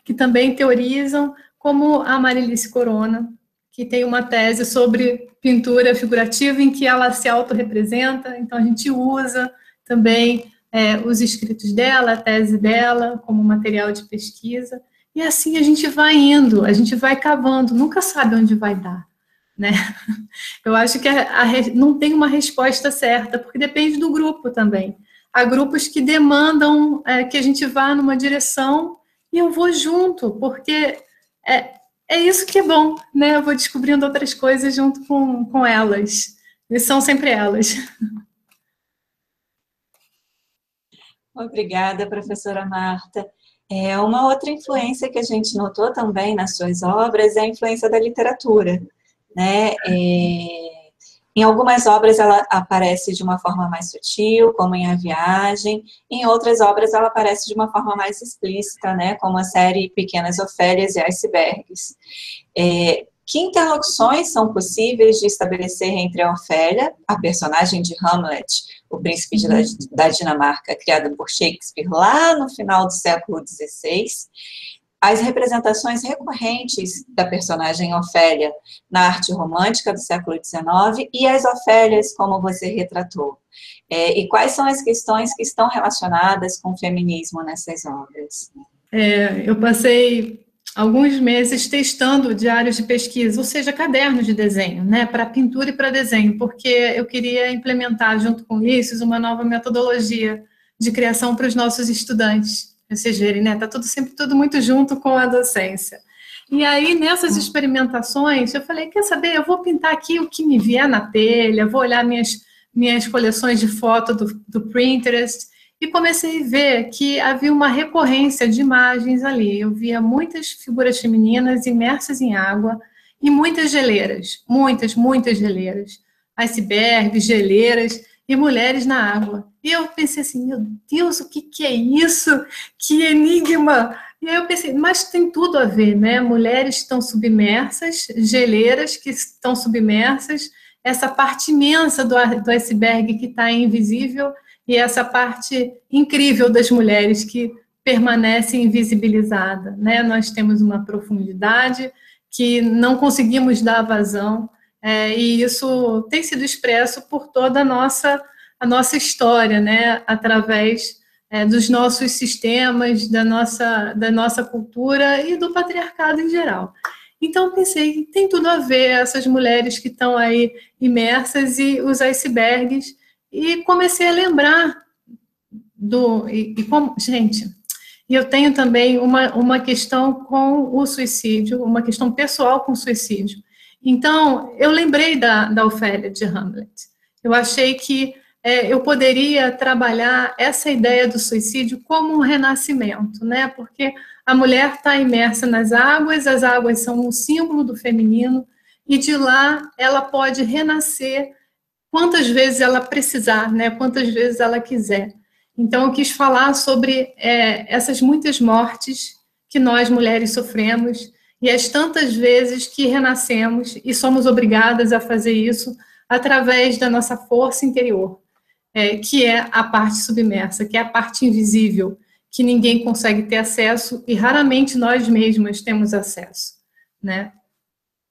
Que também teorizam, como a Marilice Corona, que tem uma tese sobre pintura figurativa em que ela se autorrepresenta, então a gente usa também os escritos dela, a tese dela, como material de pesquisa, e assim a gente vai indo, a gente vai cavando, nunca sabe onde vai dar, né? Eu acho que não tem uma resposta certa, porque depende do grupo também. Há grupos que demandam que a gente vá numa direção, e eu vou junto, porque é isso que é bom, né? Eu vou descobrindo outras coisas junto com elas. E são sempre elas. Obrigada, professora Marta. Uma outra influência que a gente notou também nas suas obras é a influência da literatura, né? Em algumas obras ela aparece de uma forma mais sutil, como em A Viagem, em outras obras ela aparece de uma forma mais explícita, né, como a série Pequenas Ofélias e Icebergs. Que interlocuções são possíveis de estabelecer entre a Ofélia, a personagem de Hamlet, o príncipe da Dinamarca, criada por Shakespeare lá no final do século XVI, as representações recorrentes da personagem Ofélia na arte romântica do século XIX e as Ofélias, como você retratou? E quais são as questões que estão relacionadas com o feminismo nessas obras? Eu passei alguns meses testando diários de pesquisa, ou seja, cadernos de desenho, né, para pintura e para desenho, porque eu queria implementar, junto com Lícios, uma nova metodologia de criação para os nossos estudantes. Vocês verem, né? Está sempre tudo muito junto com a docência. E aí, nessas experimentações, eu falei, quer saber, eu vou pintar aqui o que me vier na telha, vou olhar minhas coleções de foto do Pinterest, e comecei a ver que havia uma recorrência de imagens ali. Eu via muitas figuras femininas imersas em água e muitas geleiras, muitas geleiras, icebergs, geleiras e mulheres na água. E eu pensei assim, meu Deus, o que é isso? Que enigma! E aí eu pensei, mas tem tudo a ver, né? Mulheres estão submersas, geleiras que estão submersas, essa parte imensa do iceberg que está invisível e essa parte incrível das mulheres que permanece invisibilizada, né? Nós temos uma profundidade que não conseguimos dar vazão, e isso tem sido expresso por toda a nossa história, né? Através dos nossos sistemas, da nossa cultura e do patriarcado em geral. Então, pensei, tem tudo a ver essas mulheres que estão aí imersas e os icebergs, e comecei a lembrar gente, e eu tenho também uma questão com o suicídio, uma questão pessoal com o suicídio. Então, eu lembrei da Ofélia de Hamlet. Eu achei que eu poderia trabalhar essa ideia do suicídio como um renascimento, né? Porque a mulher está imersa nas águas, as águas são um símbolo do feminino, e de lá ela pode renascer quantas vezes ela precisar, né? Quantas vezes ela quiser. Então, eu quis falar sobre essas muitas mortes que nós, mulheres, sofremos, e as tantas vezes que renascemos, e somos obrigadas a fazer isso através da nossa força interior, que é a parte submersa, que é a parte invisível, que ninguém consegue ter acesso, e raramente nós mesmas temos acesso, né?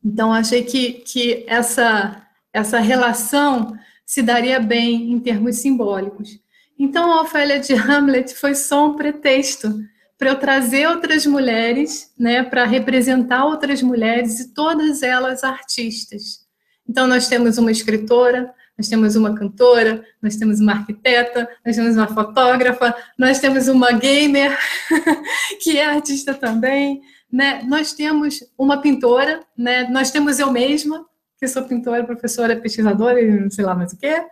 Então, achei que essa relação se daria bem em termos simbólicos. Então, a Ofélia de Hamlet foi só um pretexto para eu trazer outras mulheres, né, para representar outras mulheres, e todas elas artistas. Então, nós temos uma escritora, nós temos uma cantora, nós temos uma arquiteta, nós temos uma fotógrafa, nós temos uma gamer, que é artista também, né? Nós temos uma pintora, né? Nós temos eu mesma, que sou pintora, professora, pesquisadora, e não sei lá mais o quê,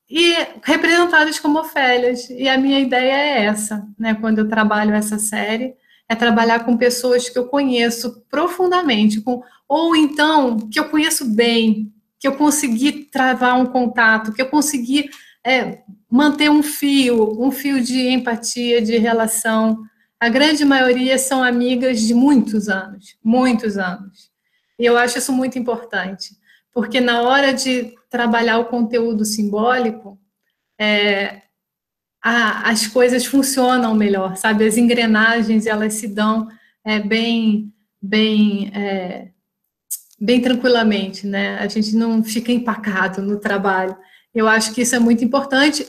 e representadas como Ofélias. E a minha ideia é essa, né? Quando eu trabalho essa série, é trabalhar com pessoas que eu conheço profundamente, ou então que eu conheço bem, que eu consegui travar um contato, que eu consegui manter um fio de empatia, de relação. A grande maioria são amigas de muitos anos, muitos anos. E eu acho isso muito importante, porque na hora de trabalhar o conteúdo simbólico, as coisas funcionam melhor, sabe? As engrenagens, elas se dão bem tranquilamente, né? A gente não fica empacado no trabalho. Eu acho que isso é muito importante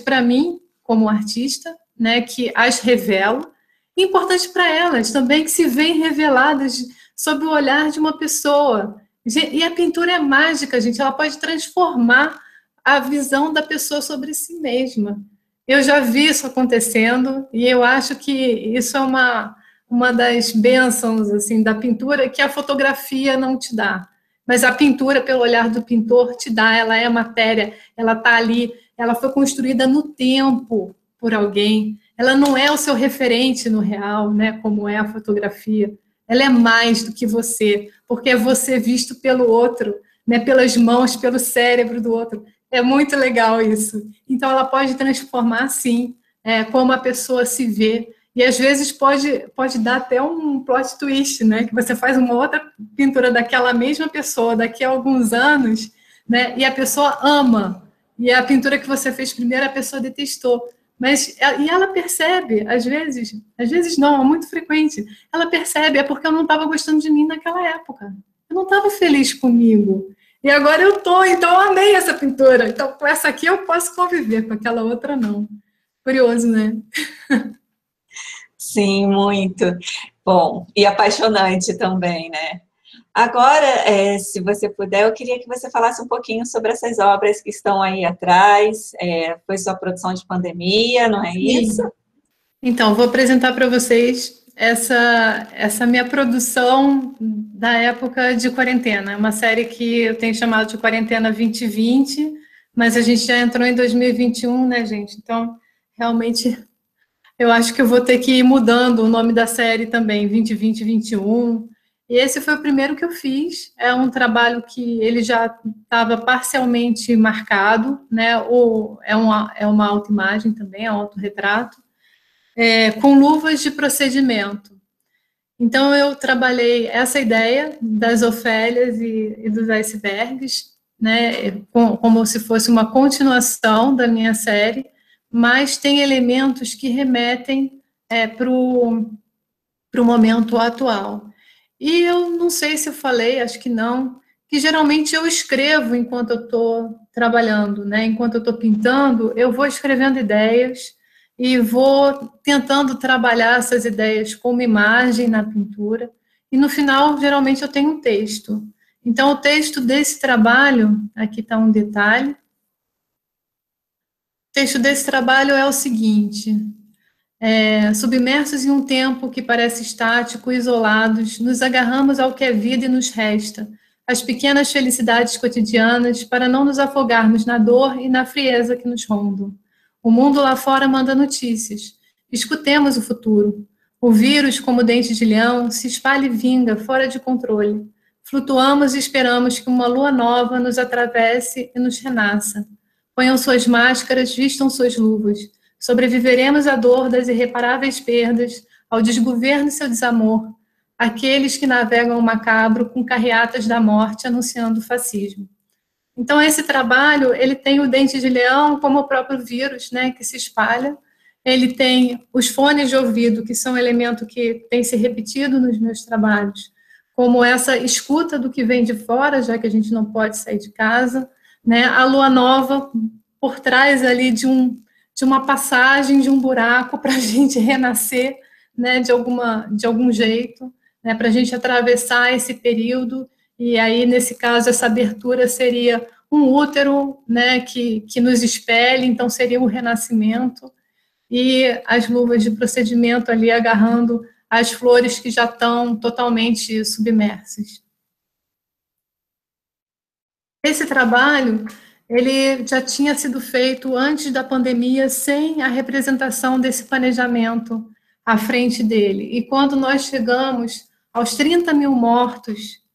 para mim, como artista, né? Que as revelo, e importante para elas também, que se veem reveladas sob o olhar de uma pessoa. E a pintura é mágica, gente, ela pode transformar a visão da pessoa sobre si mesma. Eu já vi isso acontecendo, e eu acho que isso é uma das bênçãos assim, da pintura, que a fotografia não te dá. Mas a pintura, pelo olhar do pintor, te dá. Ela é matéria, ela está ali, ela foi construída no tempo por alguém. Ela não é o seu referente no real, né, como é a fotografia. Ela é mais do que você, porque é você visto pelo outro, né, pelas mãos, pelo cérebro do outro. É muito legal isso. Então, ela pode transformar, sim, como a pessoa se vê. E, às vezes, pode dar até um plot twist, né? Que você faz uma outra pintura daquela mesma pessoa daqui a alguns anos, né? E a pessoa ama. E a pintura que você fez primeiro, a pessoa detestou. E ela percebe, às vezes não, é muito frequente. Ela percebe, é porque eu não estava gostando de mim naquela época. Eu não estava feliz comigo. E agora eu estou, então eu amei essa pintura. Então, com essa aqui eu posso conviver, com aquela outra não. Curioso, né? Sim, muito. Bom, e apaixonante também, né? Agora, se você puder, eu queria que você falasse um pouquinho sobre essas obras que estão aí atrás. Foi sua produção de pandemia, não é isso? Então, vou apresentar para vocês essa minha produção da época de quarentena. É uma série que eu tenho chamado de Quarentena 2020, mas a gente já entrou em 2021, né, gente? Então, realmente, eu acho que eu vou ter que ir mudando o nome da série também, 2020, 2021. E esse foi o primeiro que eu fiz. É um trabalho que ele já estava parcialmente marcado, né? É uma autoimagem também, é um autorretrato. com luvas de procedimento. Então, eu trabalhei essa ideia das ofélias e dos icebergs, né, como se fosse uma continuação da minha série, mas tem elementos que remetem para o momento atual. E eu não sei se eu falei, acho que não, que geralmente eu escrevo enquanto eu estou trabalhando, né? Enquanto eu estou pintando, eu vou escrevendo ideias e vou tentando trabalhar essas ideias como imagem na pintura, e no final, geralmente, eu tenho um texto. Então, o texto desse trabalho, aqui está um detalhe, o texto desse trabalho é o seguinte: submersos em um tempo que parece estático, isolados, nos agarramos ao que é vida e nos resta, as pequenas felicidades cotidianas, para não nos afogarmos na dor e na frieza que nos rondam. O mundo lá fora manda notícias. Escutemos o futuro. O vírus, como dente de leão, se espalha e vinga, fora de controle. Flutuamos e esperamos que uma lua nova nos atravesse e nos renasça. Ponham suas máscaras, vistam suas luvas. Sobreviveremos à dor das irreparáveis perdas, ao desgoverno e seu desamor, aqueles que navegam o macabro com carreatas da morte anunciando o fascismo. Então, esse trabalho, ele tem o dente de leão como o próprio vírus, né, que se espalha. Ele tem os fones de ouvido, que são um elemento que tem se repetido nos meus trabalhos, como essa escuta do que vem de fora, já que a gente não pode sair de casa, né, a lua nova por trás ali de uma passagem, de um buraco para a gente renascer, né, de algum jeito, né, para a gente atravessar esse período. E aí, nesse caso, essa abertura seria um útero, né, que nos expele, então seria um renascimento, e as luvas de procedimento ali agarrando as flores que já estão totalmente submersas. Esse trabalho, ele já tinha sido feito antes da pandemia, sem a representação desse planejamento à frente dele. E quando nós chegamos aos 30 mil mortos,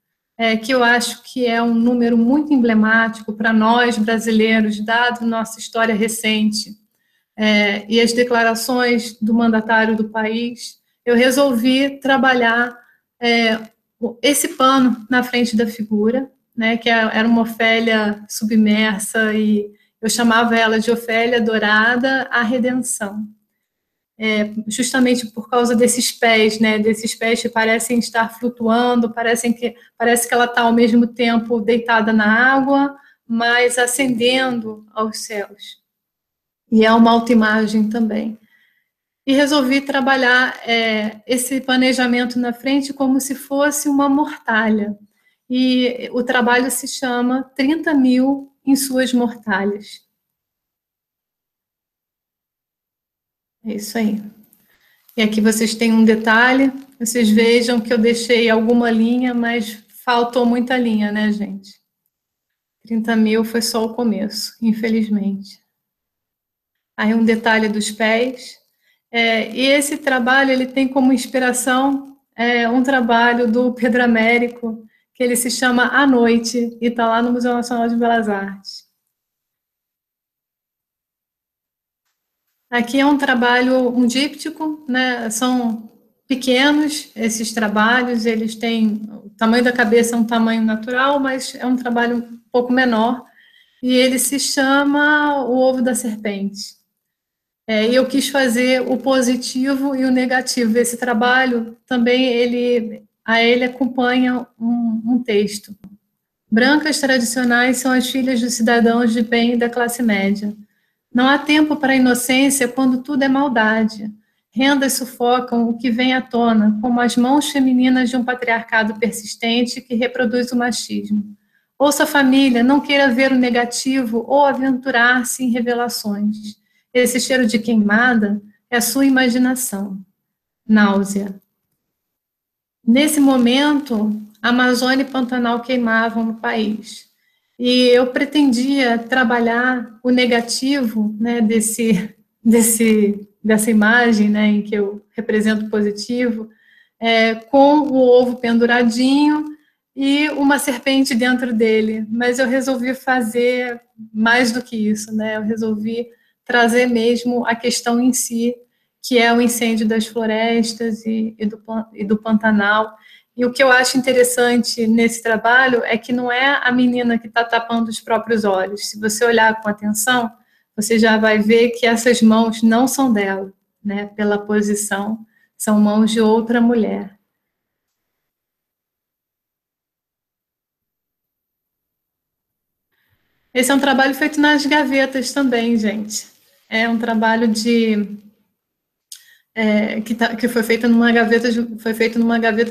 que eu acho que é um número muito emblemático para nós, brasileiros, dado nossa história recente, e as declarações do mandatário do país, eu resolvi trabalhar esse pano na frente da figura, né, que era uma Ofélia submersa, e eu chamava ela de Ofélia Dourada, a Redenção. Justamente por causa desses pés, né, desses pés que parecem estar flutuando, parece que ela está ao mesmo tempo deitada na água, mas ascendendo aos céus. E é uma autoimagem também. E resolvi trabalhar esse planejamento na frente como se fosse uma mortalha. E o trabalho se chama 30 mil em suas mortalhas. É isso aí. E aqui vocês têm um detalhe, vocês vejam que eu deixei alguma linha, mas faltou muita linha, né, gente? 30 mil foi só o começo, infelizmente. Aí um detalhe dos pés. E esse trabalho, ele tem como inspiração um trabalho do Pedro Américo, que ele se chama A Noite, e está lá no Museu Nacional de Belas Artes. Aqui é um trabalho, um díptico, né? São pequenos esses trabalhos, eles têm, o tamanho da cabeça é um tamanho natural, mas é um trabalho um pouco menor, e ele se chama O Ovo da Serpente. E eu quis fazer o positivo e o negativo. Esse trabalho também, ele acompanha um texto. Brancas tradicionais são as filhas dos cidadãos de bem e da classe média. Não há tempo para a inocência quando tudo é maldade. Rendas sufocam o que vem à tona, como as mãos femininas de um patriarcado persistente que reproduz o machismo. Ouça, família, não queira ver o negativo ou aventurar-se em revelações. Esse cheiro de queimada é a sua imaginação. Náusea. Nesse momento, a Amazônia e Pantanal queimavam no país. E eu pretendia trabalhar o negativo, né, dessa imagem, né, em que eu represento o positivo, com o ovo penduradinho e uma serpente dentro dele. Mas eu resolvi fazer mais do que isso, né? Eu resolvi trazer mesmo a questão em si, que é o incêndio das florestas e do Pantanal. E o que eu acho interessante nesse trabalho é que não é a menina que está tapando os próprios olhos. Se você olhar com atenção, você já vai ver que essas mãos não são dela, né? Pela posição, são mãos de outra mulher. Esse é um trabalho feito nas gavetas também, gente. É um trabalho que foi feito numa gaveta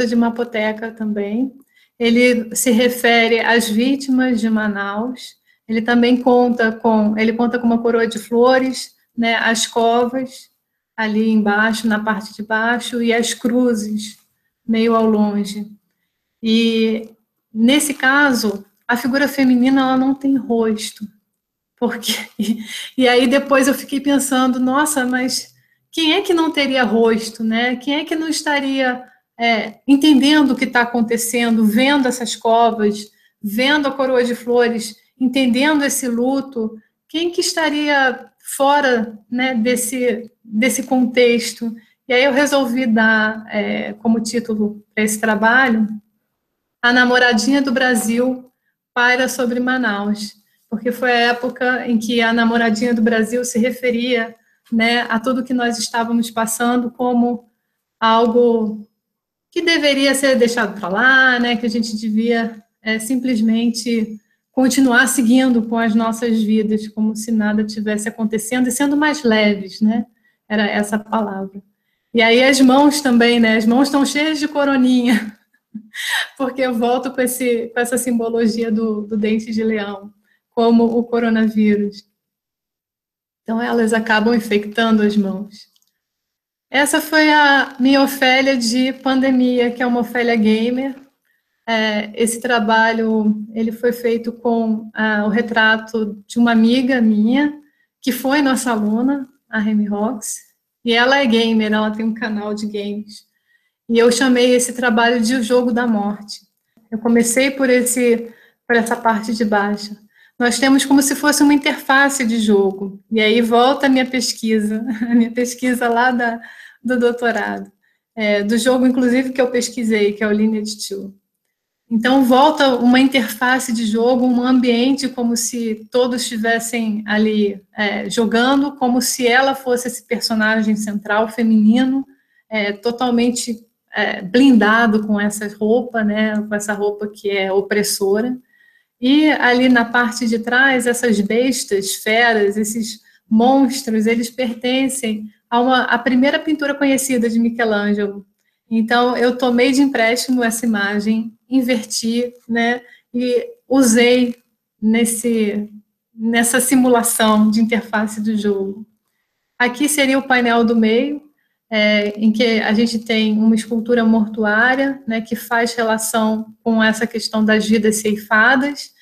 de Mapoteca também. Ele se refere às vítimas de Manaus. Ele também conta com uma coroa de flores, né, as covas ali embaixo, na parte de baixo, e as cruzes meio ao longe. E nesse caso, a figura feminina ela não tem rosto, porque e aí depois eu fiquei pensando, nossa, mas quem é que não teria rosto, né? Quem é que não estaria entendendo o que está acontecendo, vendo essas covas, vendo a coroa de flores, entendendo esse luto? Quem que estaria fora, né, desse contexto? E aí eu resolvi dar como título para esse trabalho A Namoradinha do Brasil paira sobre Manaus, porque foi a época em que a Namoradinha do Brasil se referia, né, a tudo que nós estávamos passando como algo que deveria ser deixado para lá, né, que a gente devia simplesmente continuar seguindo com as nossas vidas, como se nada tivesse acontecendo, e sendo mais leves, né, era essa a palavra. E aí as mãos também, né, as mãos estão cheias de coroninha, porque eu volto com essa simbologia do dente de leão, como o coronavírus. Então, elas acabam infectando as mãos. Essa foi a minha Ofélia de pandemia, que é uma Ofélia gamer. Esse trabalho ele foi feito com o retrato de uma amiga minha, que foi nossa aluna, a Remy Rox, e ela é gamer, ela tem um canal de games. E eu chamei esse trabalho de O Jogo da Morte. Eu comecei por essa parte de baixo. Nós temos como se fosse uma interface de jogo. E aí volta a minha pesquisa lá do doutorado. Do jogo, inclusive, que eu pesquisei, que é o Lineage 2. Então, volta uma interface de jogo, um ambiente como se todos estivessem ali jogando, como se ela fosse esse personagem central, feminino, totalmente blindado com essa roupa, né, com essa roupa que é opressora. E ali na parte de trás, essas bestas, feras, esses monstros, eles pertencem à primeira pintura conhecida de Michelangelo. Então, eu tomei de empréstimo essa imagem, inverti, né, e usei nessa simulação de interface do jogo. Aqui seria o painel do meio, em que a gente tem uma escultura mortuária, né, que faz relação com essa questão das vidas ceifadas.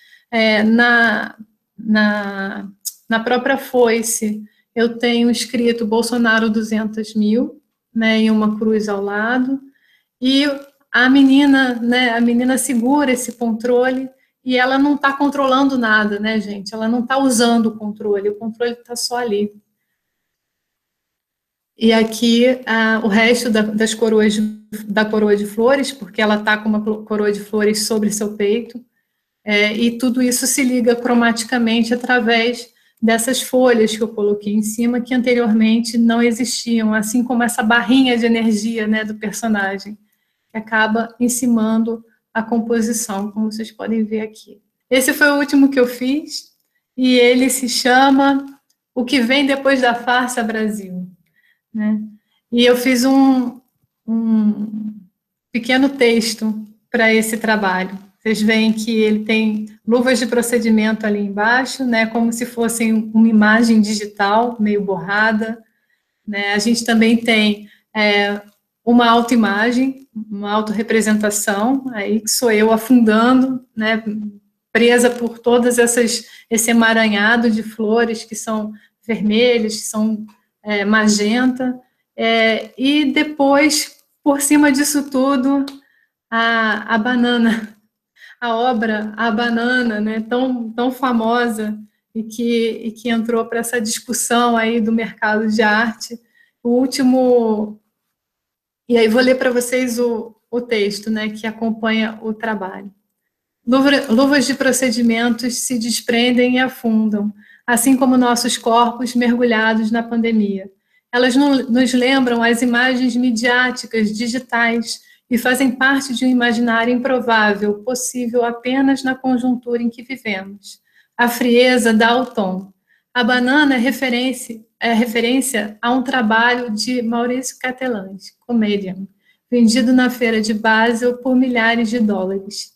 Na própria foice, eu tenho escrito Bolsonaro 200 mil, né, em uma cruz ao lado, e a menina segura esse controle, e ela não está controlando nada, né, gente? Ela não está usando o controle está só ali. E aqui o resto da coroa de flores, porque ela está com uma coroa de flores sobre seu peito, e tudo isso se liga cromaticamente através dessas folhas que eu coloquei em cima, que anteriormente não existiam, assim como essa barrinha de energia, né, do personagem, que acaba encimando a composição, como vocês podem ver aqui. Esse foi o último que eu fiz, e ele se chama O que Vem Depois da Farsa Brasil. Né? E eu fiz um pequeno texto para esse trabalho. Vocês veem que ele tem luvas de procedimento ali embaixo, né, como se fossem uma imagem digital, meio borrada. Né? A gente também tem uma autoimagem, uma autorrepresentação, aí que sou eu afundando, né, presa por todas esse emaranhado de flores que são vermelhas, que são magenta, e depois, por cima disso tudo, a banana, a obra A Banana, né, tão famosa, e que entrou para essa discussão aí do mercado de arte, o último... E aí vou ler para vocês o texto, né, que acompanha o trabalho. Luvas de procedimentos se desprendem e afundam, assim como nossos corpos mergulhados na pandemia. Elas nos lembram as imagens midiáticas, digitais, e fazem parte de um imaginário improvável, possível apenas na conjuntura em que vivemos. A frieza dá o tom. A banana é referência a um trabalho de Maurício Catelans, Comedian, vendido na feira de Basel por milhares de dólares.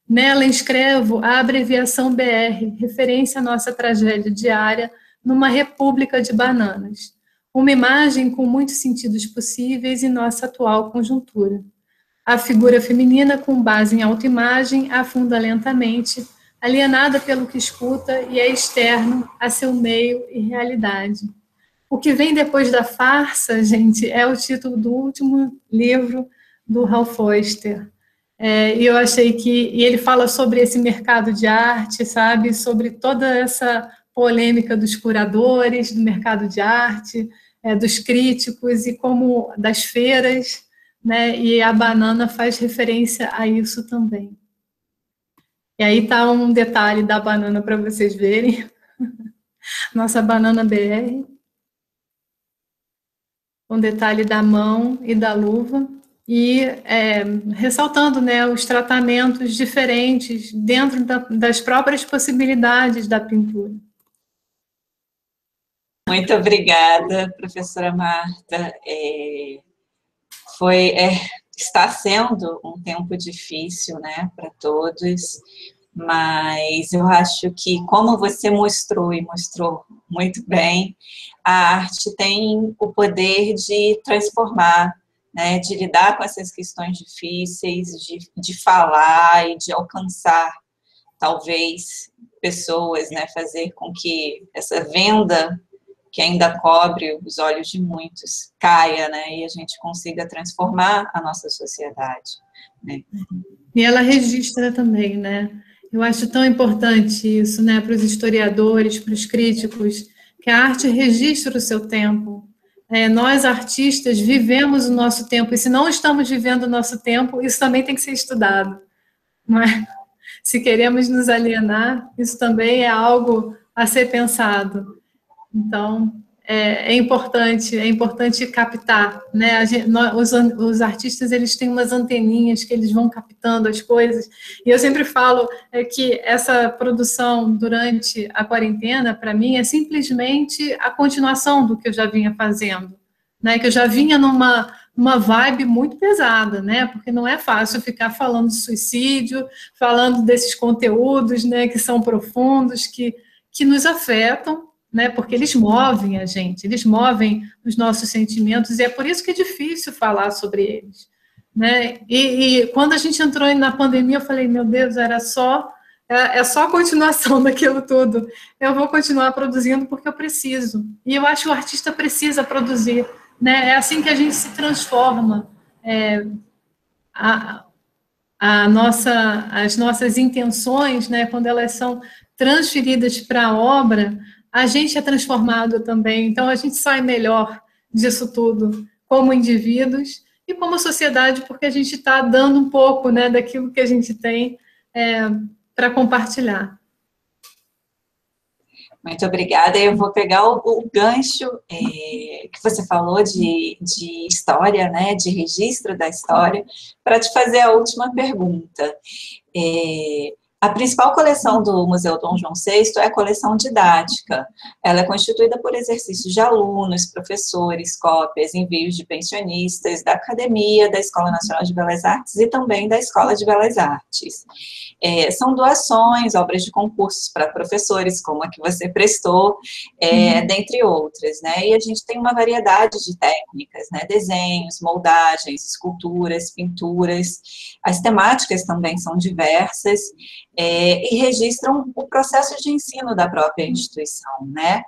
Nela escrevo a abreviação BR, referência à nossa tragédia diária numa república de bananas. Uma imagem com muitos sentidos possíveis em nossa atual conjuntura. A figura feminina, com base em autoimagem, afunda lentamente, alienada pelo que escuta e é externo a seu meio e realidade. O que vem depois da farsa, gente, é o título do último livro do Ralph Oester. E eu achei que... E ele fala sobre esse mercado de arte, sabe? Sobre toda essa polêmica dos curadores, do mercado de arte, dos críticos e como das feiras, né? E a banana faz referência a isso também. E aí está um detalhe da banana para vocês verem. Nossa banana BR. Um detalhe da mão e da luva. E ressaltando, né, os tratamentos diferentes dentro das próprias possibilidades da pintura. Muito obrigada, professora Marta. Está sendo um tempo difícil, né, para todos, mas eu acho que, como você mostrou, e mostrou muito bem, a arte tem o poder de transformar, né, de lidar com essas questões difíceis, de falar e de alcançar, talvez, pessoas, né, fazer com que essa venda que ainda cobre os olhos de muitos caia, né, e a gente consiga transformar a nossa sociedade, né. E ela registra também, né? Eu acho tão importante isso, né, para os historiadores, para os críticos, que a arte registra o seu tempo. Nós, artistas, vivemos o nosso tempo, e se não estamos vivendo o nosso tempo, isso também tem que ser estudado. Não é? Se queremos nos alienar, isso também é algo a ser pensado. Então, é importante captar, né? Os artistas, eles têm umas anteninhas que eles vão captando as coisas, e eu sempre falo que essa produção durante a quarentena, para mim, é simplesmente a continuação do que eu já vinha fazendo, né? Que eu já vinha numa vibe muito pesada, né? Porque não é fácil ficar falando de suicídio, falando desses conteúdos, né, que são profundos, que nos afetam, né, porque eles movem a gente, eles movem os nossos sentimentos, e é por isso que é difícil falar sobre eles, né? E quando a gente entrou na pandemia, eu falei, meu Deus, é só a continuação daquilo tudo. Eu vou continuar produzindo porque eu preciso. E eu acho que o artista precisa produzir, né? É assim que a gente se transforma. As nossas intenções, né, quando elas são transferidas para a obra, a gente é transformado também. Então, a gente sai melhor disso tudo, como indivíduos e como sociedade, porque a gente está dando um pouco, né, daquilo que a gente tem para compartilhar. Muito obrigada. Eu vou pegar o gancho que você falou de história, né, de registro da história, para te fazer a última pergunta. A principal coleção do Museu Dom João VI é a coleção didática. Ela é constituída por exercícios de alunos, professores, cópias, envios de pensionistas, da Academia, da Escola Nacional de Belas Artes e também da Escola de Belas Artes. São doações, obras de concursos para professores, como a que você prestou, dentre outras, né? E a gente tem uma variedade de técnicas, né? Desenhos, moldagens, esculturas, pinturas. As temáticas também são diversas, e registram o processo de ensino da própria instituição, né?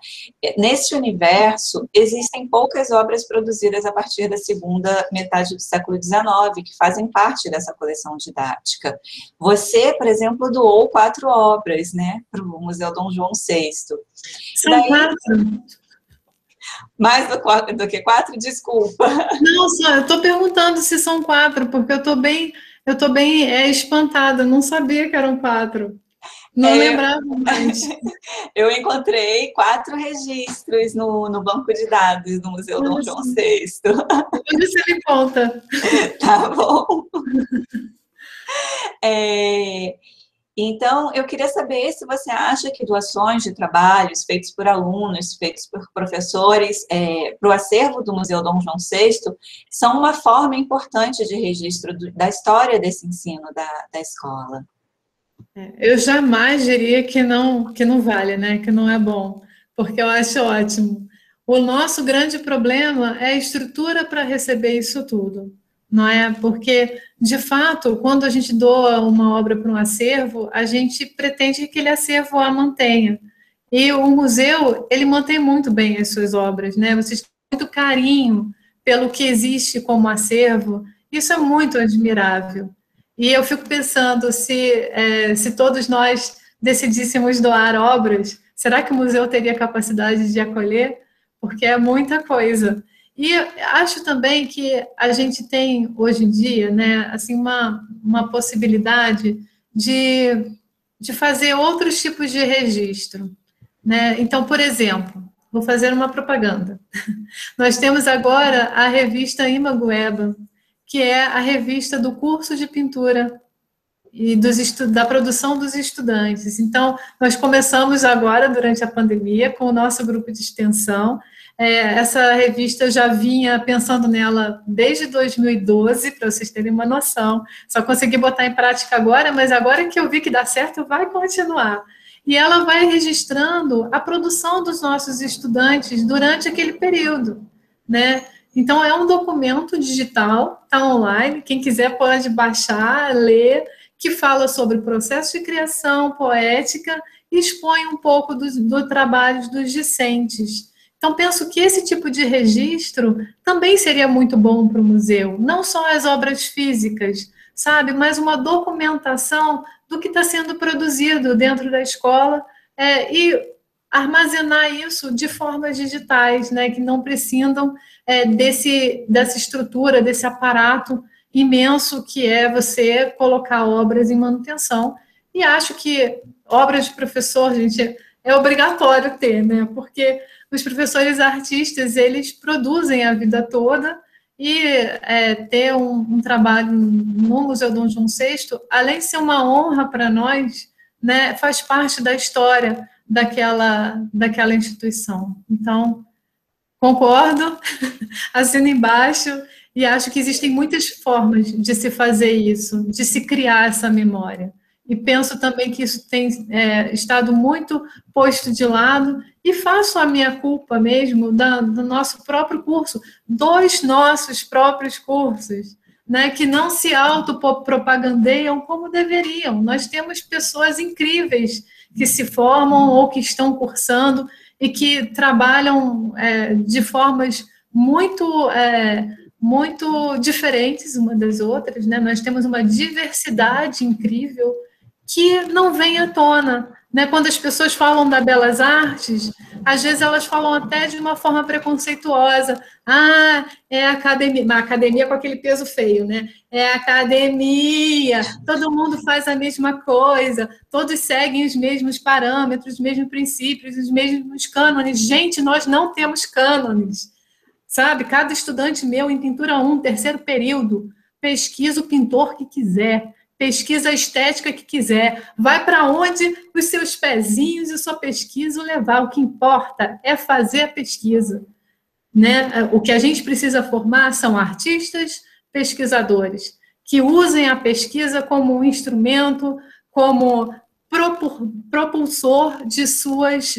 Nesse universo, existem poucas obras produzidas a partir da segunda metade do século XIX, que fazem parte dessa coleção didática. Você, por exemplo, doou 4 obras, né, para o Museu Dom João VI. São 4. Mais do que 4? Desculpa. Não, só, eu estou perguntando se são 4, porque eu estou bem espantada, não sabia que eram 4. Não lembrava mais. Eu encontrei 4 registros no banco de dados do Museu Dom João VI. Onde você me conta? Tá bom. Então, eu queria saber se você acha que doações de trabalhos feitos por alunos, feitos por professores, para o acervo do Museu Dom João VI, são uma forma importante de registro da história desse ensino da escola. Eu jamais diria que não vale, né? Que não é bom, porque eu acho ótimo. O nosso grande problema é a estrutura para receber isso tudo, não é? Porque, de fato, quando a gente doa uma obra para um acervo, a gente pretende que aquele acervo a mantenha. E o museu, ele mantém muito bem as suas obras, né? Vocês têm muito carinho pelo que existe como acervo, isso é muito admirável. E eu fico pensando, se todos nós decidíssemos doar obras, será que o museu teria capacidade de acolher? Porque é muita coisa. E acho também que a gente tem, hoje em dia, né, assim, uma possibilidade de fazer outros tipos de registro, né? Então, por exemplo, vou fazer uma propaganda. Nós temos agora a revista Imagueba, que é a revista do curso de pintura e da produção dos estudantes. Então, nós começamos agora, durante a pandemia, com o nosso grupo de extensão. Essa revista eu já vinha pensando nela desde 2012, para vocês terem uma noção. Só consegui botar em prática agora, mas agora que eu vi que dá certo, vai continuar. E ela vai registrando a produção dos nossos estudantes durante aquele período, né? Então, é um documento digital, está online, quem quiser pode baixar, ler, que fala sobre o processo de criação poética e expõe um pouco do trabalho dos discentes. Então, penso que esse tipo de registro também seria muito bom para o museu, não só as obras físicas, sabe, mas uma documentação do que está sendo produzido dentro da escola e armazenar isso de formas digitais, né, que não precisam dessa estrutura, desse aparato imenso que é você colocar obras em manutenção. E acho que obras de professor, gente, é obrigatório ter, né, porque os professores artistas, eles produzem a vida toda e ter um trabalho no Museu Dom João VI, além de ser uma honra para nós, né, faz parte da história daquela instituição. Então, concordo, assino embaixo, e acho que existem muitas formas de se fazer isso, de se criar essa memória. E penso também que isso tem estado muito posto de lado, e faço a minha culpa mesmo do nosso próprio curso, dos nossos próprios cursos, né, que não se autopropagandeiam como deveriam. Nós temos pessoas incríveis que se formam ou que estão cursando e que trabalham de formas muito diferentes uma das outras, né? Nós temos uma diversidade incrível que não vem à tona, né? Quando as pessoas falam da Belas Artes, às vezes elas falam até de uma forma preconceituosa. Ah, é a academia, uma academia com aquele peso feio, né? É a academia, todo mundo faz a mesma coisa, todos seguem os mesmos parâmetros, os mesmos princípios, os mesmos cânones. Gente, nós não temos cânones, sabe? Cada estudante meu em pintura 1, terceiro período, pesquisa o pintor que quiser, pesquisa a estética que quiser, vai para onde os seus pezinhos e sua pesquisa o levar. O que importa é fazer a pesquisa, né? O que a gente precisa formar são artistas, pesquisadores, que usem a pesquisa como um instrumento, como propulsor de suas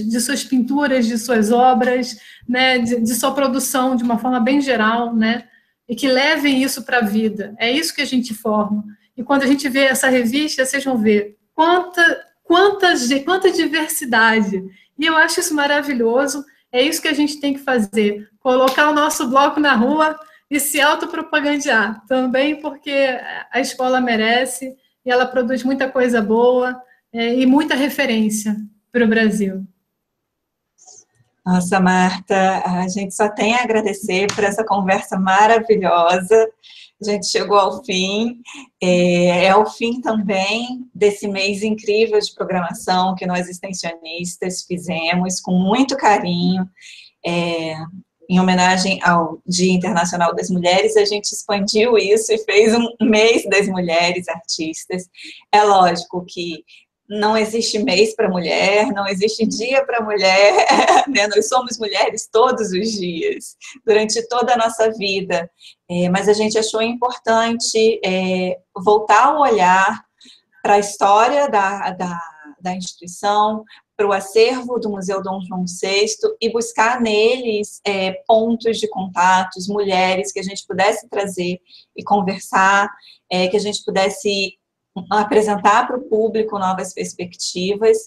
pinturas, de suas obras, né? de sua produção de uma forma bem geral, né? E que levem isso para a vida. É isso que a gente forma. E quando a gente vê essa revista, vocês vão ver quanta diversidade. E eu acho isso maravilhoso. É isso que a gente tem que fazer. Colocar o nosso bloco na rua e se autopropagandear. Também porque a escola merece e ela produz muita coisa boa e muita referência para o Brasil. Nossa, Marta, a gente só tem a agradecer por essa conversa maravilhosa. A gente chegou ao fim, é o fim também desse mês incrível de programação que nós extensionistas fizemos com muito carinho, em homenagem ao Dia Internacional das Mulheres. A gente expandiu isso e fez um mês das mulheres artistas. É lógico que não existe mês para mulher, não existe dia para mulher, né? Nós somos mulheres todos os dias, durante toda a nossa vida, mas a gente achou importante voltar o olhar para a história da instituição, para o acervo do Museu Dom João VI e buscar neles pontos de contatos, mulheres que a gente pudesse trazer e conversar, que a gente pudesse apresentar para o público novas perspectivas,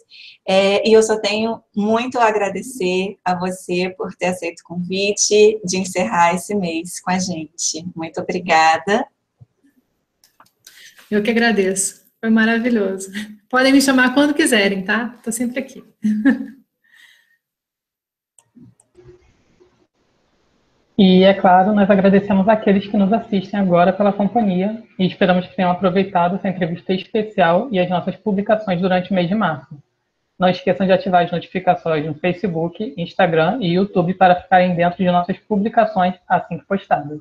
e eu só tenho muito a agradecer a você por ter aceito o convite de encerrar esse mês com a gente. Muito obrigada. Eu que agradeço, foi maravilhoso. Podem me chamar quando quiserem, tá? Estou sempre aqui. E, é claro, nós agradecemos àqueles que nos assistem agora pela companhia e esperamos que tenham aproveitado essa entrevista especial e as nossas publicações durante o mês de março. Não esqueçam de ativar as notificações no Facebook, Instagram e YouTube para ficarem dentro de nossas publicações assim que postadas.